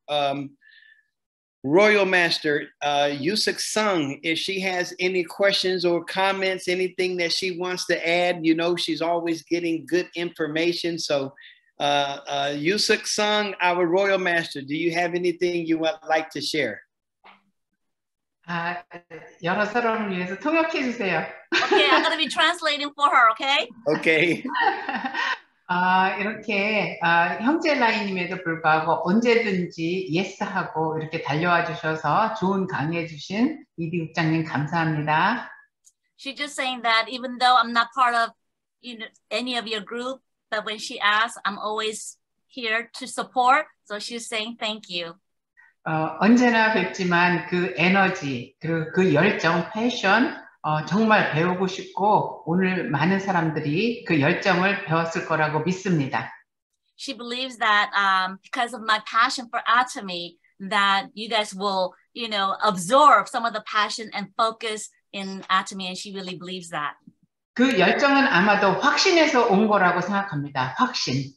Royal Master, Yusuk Sung, if she has any questions or comments, anything that she wants to add. You know, she's always getting good information. So Yusuk Sung, our Royal Master, do you have anything you would like to share? 여러 사람을 위해서 통역해 주세요. Okay, I'm going to be translating for her, okay? Okay. 이렇게 형제 라인임에도 불구하고 언제든지 예스하고 이렇게 달려와 주셔서 좋은 강의해 주신 이디 국장님 감사합니다. She's just saying that even though I'm not part of any of your group, but when she asks, I'm always here to support. So she's saying thank you. 언제나 뵙지만 그 에너지, 그리고 그 열정, 패션 정말 배우고 싶고 오늘 많은 사람들이 그 열정을 배웠을 거라고 믿습니다. She believes that because of my passion for Atomy, that you guys will, absorb some of the passion and focus in Atomy, and she really believes that. 그 열정은 아마도 확신에서 온 거라고 생각합니다. 확신.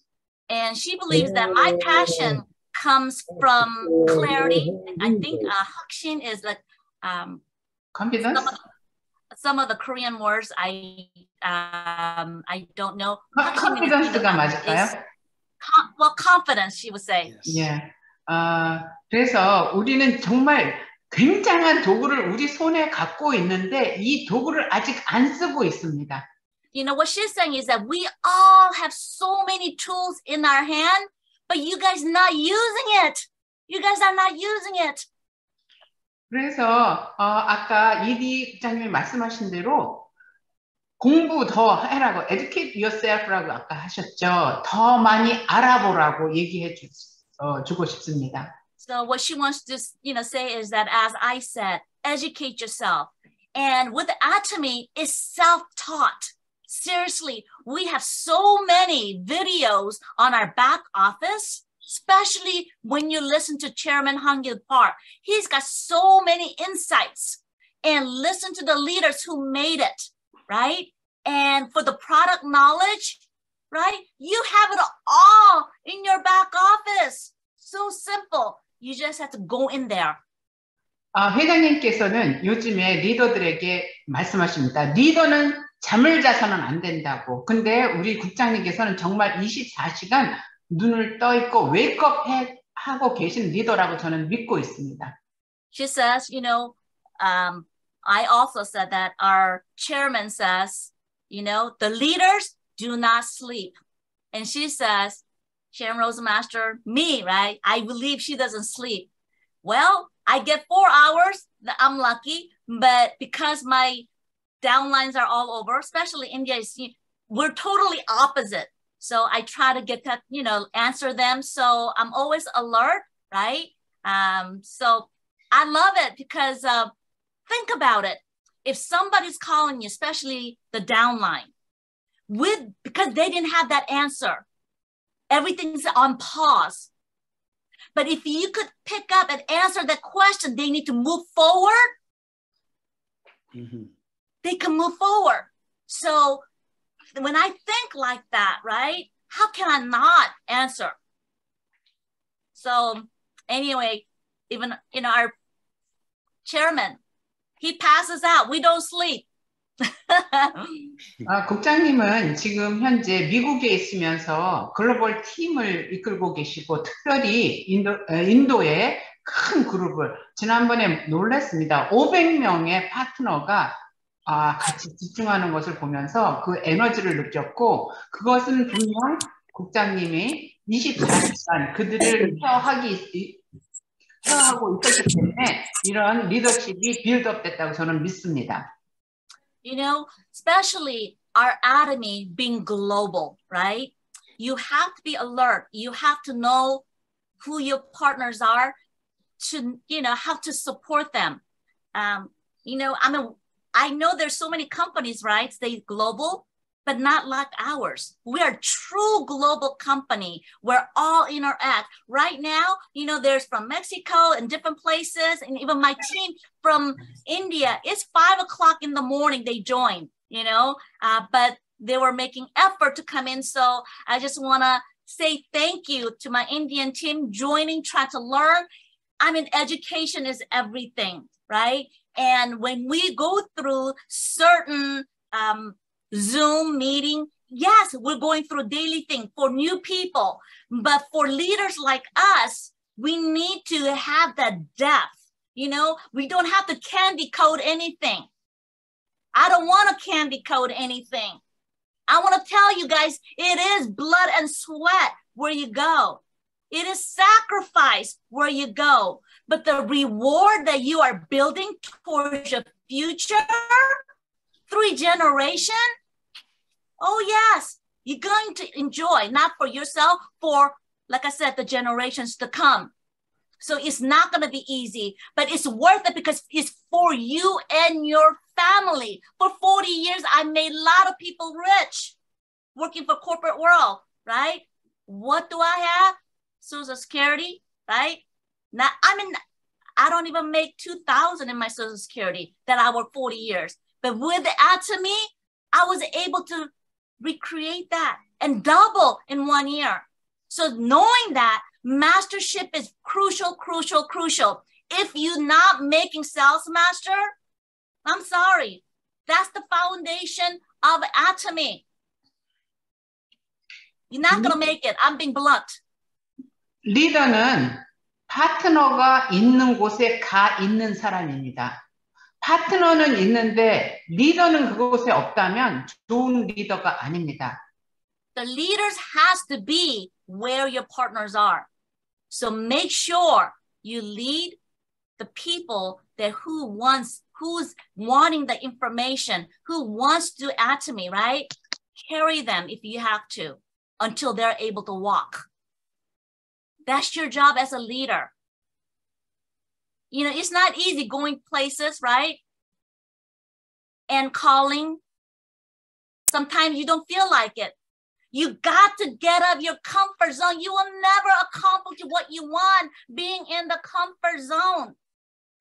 And she believes that my passion comes from clarity. I think 확신 is like confidence. Some of the Korean words I don't know. confidence가 맞을까요? Well, confidence, she would say. 예. 그래서 우리는 정말 굉장한 도구를 우리 손에 갖고 있는데 이 도구를 아직 안 쓰고 있습니다. You know, what she's saying is that we all have so many tools in our hand, but you guys not using it. You guys are not using it. 그래서 아까 이디 국장님이 말씀하신 대로 공부 더 해라고 educate yourself라고 아까 하셨죠. 더 많이 알아보라고 얘기해 주고 싶습니다. So what she wants to, say is that, as I said, educate yourself. And with Atomy, it's self-taught. Seriously, we have so many videos on our back office, especially when you listen to Chairman Hong-Gil Park. He's got so many insights. And listen to the leaders who made it, right? And for the product knowledge, right? You have it all in your back office. So simple. You just have to go in there. 회장님께서는 요즘에 리더들에게 말씀하십니다. 리더는 잠을 자서는 안 된다고. 근데 우리 국장님께서는 정말 24시간 눈을 떠 있고 웨이크업 하고 계신 리더라고 저는 믿고 있습니다. She says, I also said that our chairman says, the leaders do not sleep. And she says, Sharon Rosemaster, me, right? I believe she doesn't sleep. Well, I get 4 hours. I'm lucky. But because my downlines are all over, especially India, we're totally opposite. So I try to get that, answer them. So I'm always alert, right? So I love it because think about it. If somebody's calling you, especially the downline, because they didn't have that answer, everything's on pause. But if you could pick up and answer that question, they need to move forward. Mm-hmm. They can move forward. So when I think like that, right, how can I not answer? So anyway, even, our chairman, he passes out. We don't sleep. 국장님은 지금 현재 미국에 있으면서 글로벌 팀을 이끌고 계시고 특별히 인도의 큰 그룹을 지난번에 놀랐습니다. 500명의 파트너가 같이 집중하는 것을 보면서 그 에너지를 느꼈고 그것은 분명 국장님이 24시간 그들을 케어하고 있었기 때문에 이런 리더십이 빌드업 됐다고 저는 믿습니다. Especially our Atomy being global, right? You have to be alert. You have to know who your partners are to, how to support them. I know there's so many companies, right? They global, but not like ours. We are a true global company. We're all interact. Right now, there's from Mexico and different places, and even my team from India, it's 5 o'clock in the morning they joined, but they were making effort to come in. So I just want to say thank you to my Indian team joining, trying to learn. Education is everything, right? And when we go through certain Zoom meeting, yes, we're going through a daily thing for new people, but for leaders like us, we need to have that depth. We don't have to candy code anything. I don't want to candy code anything. I want to tell you guys, it is blood and sweat where you go. It is sacrifice where you go. But the reward that you are building towards your future, 3 generations, oh yes, you're going to enjoy, not for yourself, for, like I said, the generations to come. So it's not going to be easy, but it's worth it because it's for you and your family. For 40 years, I made a lot of people rich working for corporate world, right? What do I have? Social Security, right? Now, I don't even make 2,000 in my Social Security that I worked 40 years. But with the Atomy, I was able to recreate that and double in 1 year. So knowing that mastership is crucial, crucial, crucial. If you're not making sales master, I'm sorry. That's the foundation of Atomy. You're not going to make it. I'm being blunt. 리더는 파트너가 있는 곳에 가 있는 사람입니다. 파트너는 있는데 리더는 그곳에 없다면 좋은 리더가 아닙니다. The leaders has to be where your partners are. So make sure you lead the people that who's wanting the information, who wants to do Atomy, right? Carry them if you have to until they're able to walk. That's your job as a leader. You know, it's not easy going places, right? And calling. Sometimes you don't feel like it. You got to get out of your comfort zone. You will never accomplish what you want being in the comfort zone.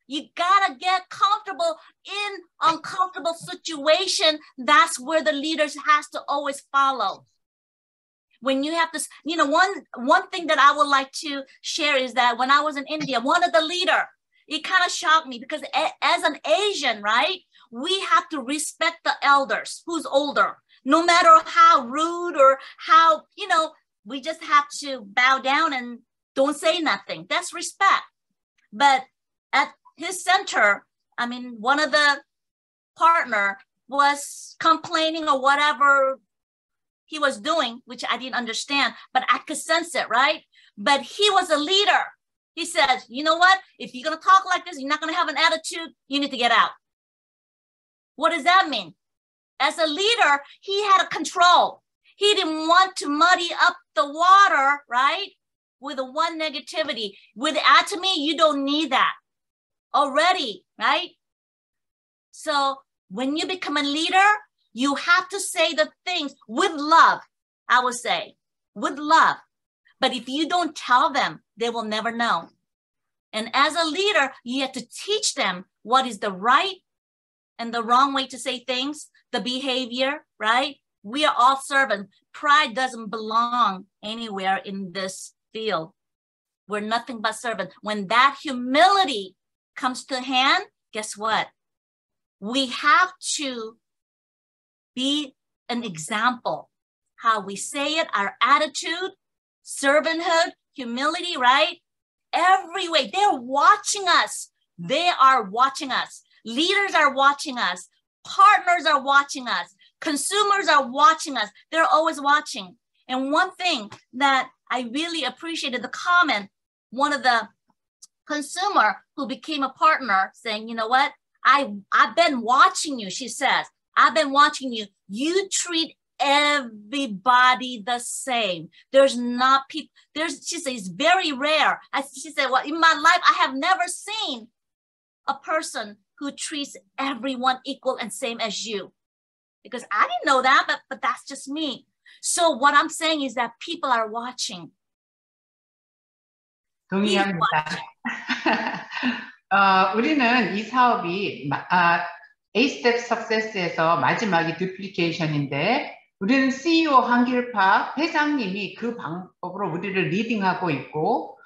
You gotta get comfortable in uncomfortable situation. That's where the leaders has to always follow. When you have to, you know, one thing that I would like to share is that when I was in India, one of the leader, it kind of shocked me because as an Asian, right, we have to respect the elders who's older. No matter how rude or how, you know, we just have to bow down and don't say nothing. That's respect. But at his center, I mean, one of the partner was complaining or whatever he was doing, which I didn't understand, but I could sense it, right? But he was a leader. He said, you know what? If you're going to talk like this, you're not going to have an attitude, you need to get out. What does that mean? As a leader, he had a control. He didn't want to muddy up the water, right? With a one negativity. With Atomy, you don't need that already, right? So when you become a leader, you have to say the things with love, I would say, with love. But if you don't tell them, they will never know. And as a leader, you have to teach them what is the right and the wrong way to say things, the behavior, right? We are all servants. Pride doesn't belong anywhere in this field. We're nothing but servants. When that humility comes to hand, guess what? We have to be an example. How we say it, our attitude, servanthood, humility, right? Every way. They're watching us. They are watching us. Leaders are watching us. Partners are watching us. Consumers are watching us. They're always watching. And one thing that I really appreciated the comment, one of the consumer who became a partner saying, you know what? I've been watching you, she says. I've been watching you. You treat everybody the same. There's not people, she says, it's very rare. She said, well, in my life, I have never seen a person who treats everyone equal and same as you. Because I didn't know that, but that's just me. So what I'm saying is that people are watching. 동의합니다. 우리는 이 사업이 A-Step Success에서 마지막이 duplication인데 우리는 CEO 한길파 회장님이 그 방법으로 우리를 리딩하고 있고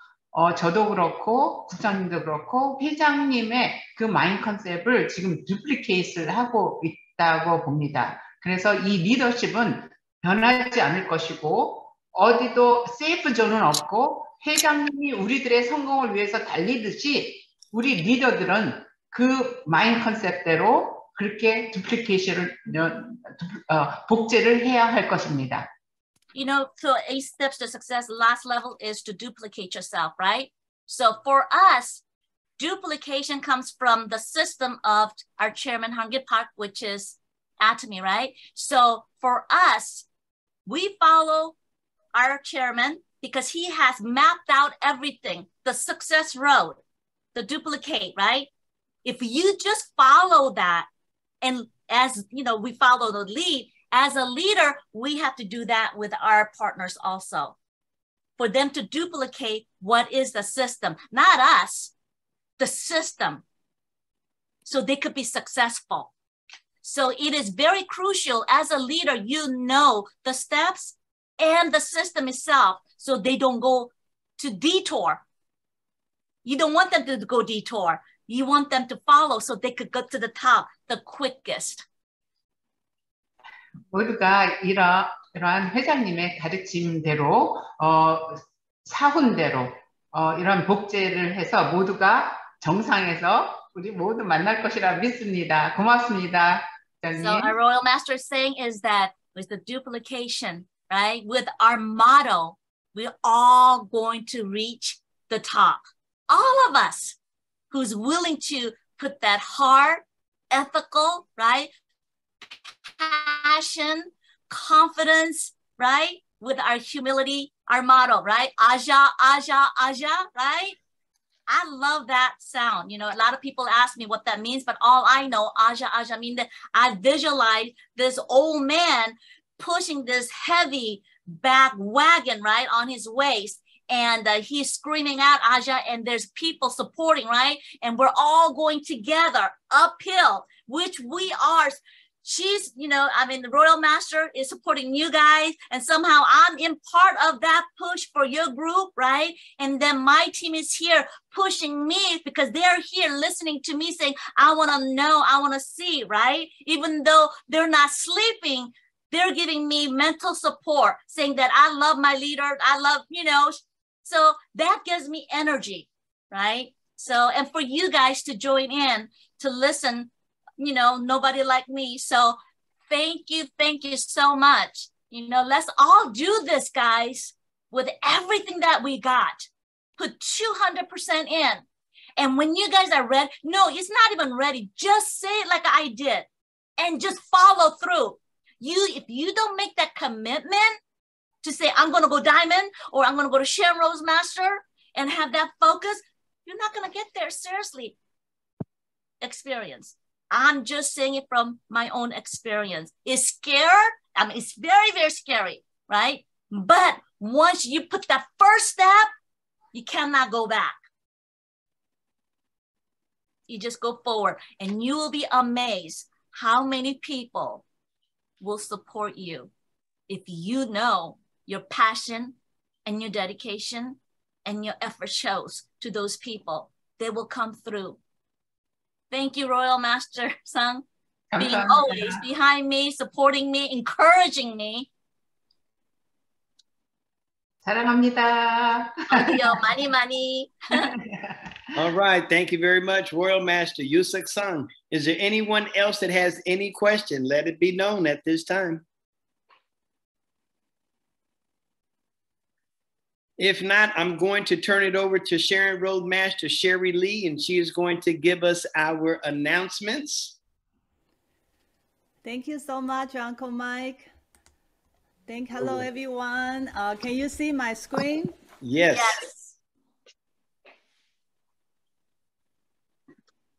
저도 그렇고 국장님도 그렇고 회장님의 그 마인 컨셉을 지금 duplicate를 하고 있다고 봅니다. 그래서 이 리더십은 변하지 않을 것이고 어디도 세이프 존은 없고 회장님이 우리들의 성공을 위해서 달리듯이 우리 리더들은 그 마인 컨셉대로 그렇게 duplication을 복제를 해야 할 것입니다. You know, so 8 steps to success, last level is to duplicate yourself, right? So for us, duplication comes from the system of our chairman, Hangit Park, which is Atomy, right? So for us, we follow our chairman because he has mapped out everything, the success road, the duplicate, right? If you just follow that, and as you know, we follow the lead, as a leader, we have to do that with our partners also. For them to duplicate what is the system, not us, the system, so they could be successful. So it is very crucial as a leader, you know the steps and the system itself, so they don't go to detour. You don't want them to go detour. You want them to follow so they could go to the top the quickest. 모두가 이러한 회장님의 가르침대로 사훈대로 이런 복제를 해서 모두가 정상에서 우리 모두 만날 것이라 믿습니다. 고맙습니다. So our Royal Master is saying is that with the duplication, right, with our motto, we're all going to reach the top. All of us who's willing to put that hard, ethical, right, passion, confidence, right, with our humility, our motto, right? Aja, Aja, Aja, right? I love that sound. You know, a lot of people ask me what that means, but all I know, Aja, Aja, mean that I visualize this old man pushing this heavy back wagon, right, on his waist. And he's screaming out Aja, and there's people supporting, right? And we're all going together uphill, which we are. She's, you know, I mean, the Royal Master is supporting you guys, and somehow I'm in part of that push for your group, right? And then my team is here pushing me because they're here listening to me saying, I want to know, I want to see, right? Even though they're not sleeping, they're giving me mental support, saying that I love my leader, I love, you know, so that gives me energy, right? So, and for you guys to join in, to listen, you know, nobody like me. So thank you so much. You know, let's all do this, guys, with everything that we got. Put 200% in. And when you guys are ready, no, it's not even ready. Just say it like I did and just follow through. If you don't make that commitment to say, I'm going to go diamond or I'm going to go to Sharon Rose Master and have that focus, you're not going to get there. Seriously. Experience. I'm just saying it from my own experience. It's scared. I mean, it's very, very scary, right? But once you put that first step, you cannot go back. You just go forward, and you will be amazed how many people will support you if you know your passion and your dedication and your effort shows to those people. They will come through. Thank you, Royal Master Sung, being always behind me, supporting me, encouraging me. 사랑합니다. 어디요? 많이 많이. All right. Thank you very much, Royal Master Yusak Sung. Is there anyone else that has any question? Let it be known at this time. If not, I'm going to turn it over to Sharon Road Master Sherry Lee, and she is going to give us our announcements. Thank you so much, Uncle Mike. Hello, everyone. Can you see my screen? Yes.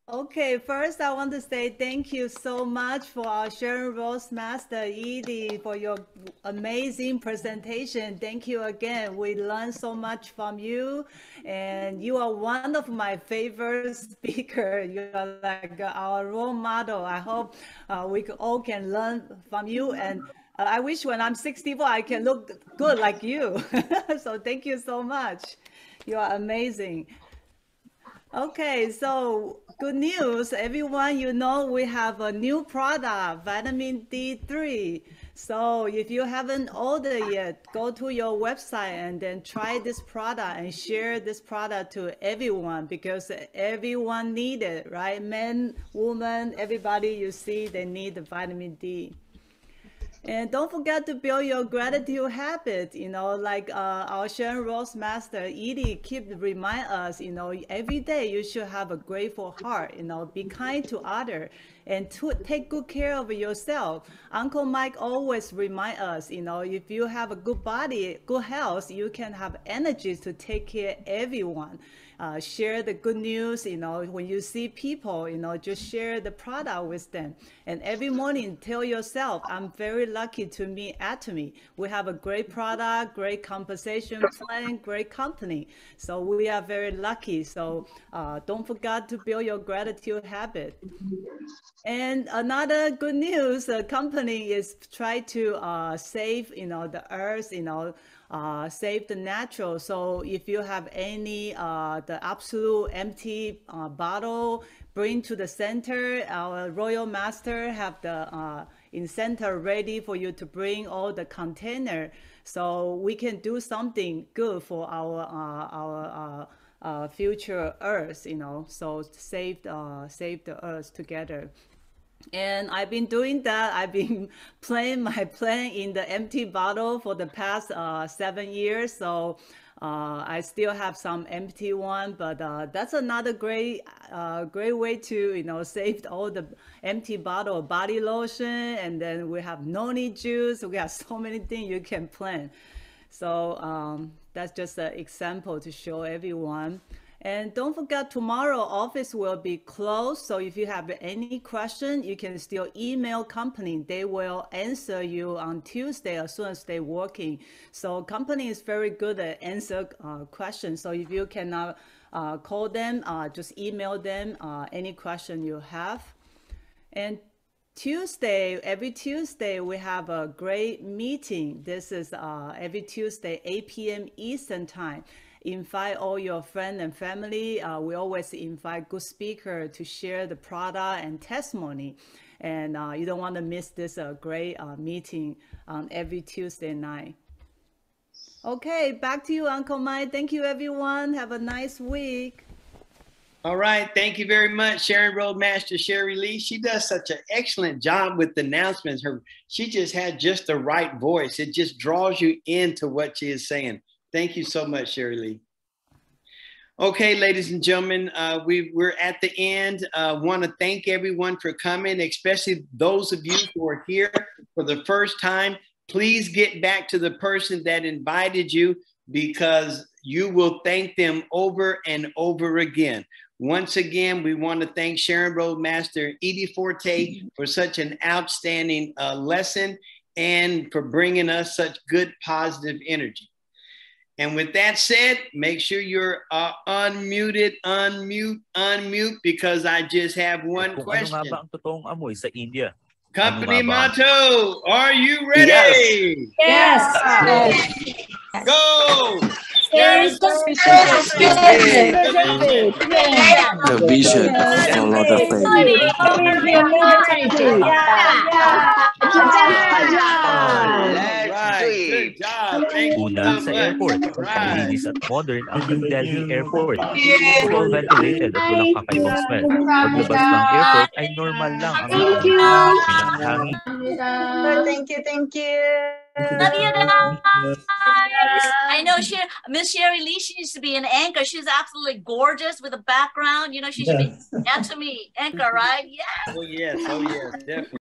Okay, first I want to say thank you so much for our Sharon Rose Master Eydie for your amazing presentation. Thank you again. We learned so much from you, and you are one of my favorite speakers. You are like our role model. I hope we all can learn from you, and I wish when I'm 64 I can look good like you. So thank you so much. You are amazing. Okay, so good news, everyone. You know, we have a new product, vitamin D3. So if you haven't ordered yet, go to your website and then try this product and share this product to everyone, because everyone needs it, right? Men, women, everybody you see, they need the vitamin D. And don't forget to build your gratitude habit, you know, like our Sharon Rose Master Eydie keep remind us, you know, every day you should have a grateful heart, you know, be kind to others and to take good care of yourself. Uncle Mike always remind us, you know, if you have a good body, good health, you can have energy to take care of everyone. Share the good news, you know, when you see people, you know, just share the product with them. And every morning tell yourself, I'm very lucky to meet Atomy. We have a great product, great compensation plan, great company. So we are very lucky. So don't forget to build your gratitude habit. And another good news, the company is try to save, you know, the earth, you know, save the natural. So if you have any the absolute empty bottle, bring to the center. Our Royal Master have the in center ready for you to bring all the container, so we can do something good for our future Earth, you know. So save the Earth together. And I've been doing that. I've been playing my plan in the empty bottle for the past 7 years. So I still have some empty one, but that's another great way to, you know, save all the empty bottle of body lotion. And then we have noni juice. We have so many things you can plan. So that's just an example to show everyone. And don't forget, tomorrow office will be closed. So if you have any question, you can still email company. They will answer you on Tuesday as soon as they're working. So company is very good at answer questions. So if you cannot call them, just email them any question you have. And every Tuesday, we have a great meeting. This is every Tuesday, 8 p.m. Eastern time. Invite all your friends and family. We always invite good speaker to share the product and testimony. And you don't want to miss this great meeting on every Tuesday night. Okay, back to you, Uncle Mike. Thank you, everyone. Have a nice week. All right. Thank you very much, Sharon Roadmaster Sherry Lee. She does such an excellent job with the announcements. She just had just the right voice. It just draws you into what she is saying. Thank you so much, Sherry Lee. Okay, ladies and gentlemen, we're at the end. Want to thank everyone for coming, especially those of you who are here for the first time. Please get back to the person that invited you, because you will thank them over and over again. Once again, we want to thank Sharon Roadmaster Eydie Forte for such an outstanding lesson and for bringing us such good positive energy. And with that said, make sure you're unmuted, because I just have one question. Company motto, are you ready? Yes. Go! Yes. The vision, follow the faith. Good job. Thank you Una so sa much. airport, Right. malinis at modern ang New Delhi Airport. Well ventilated at walang kakaibang smell. Paglabas ng airport ay normal lang ang Thank you. ng hangin. Thank you. Love you guys. I know Miss Sherry Lee, she used to be an anchor. She's absolutely gorgeous with a background. You know, she should be Atomy anchor, right? Yeah. Oh, yes. Definitely.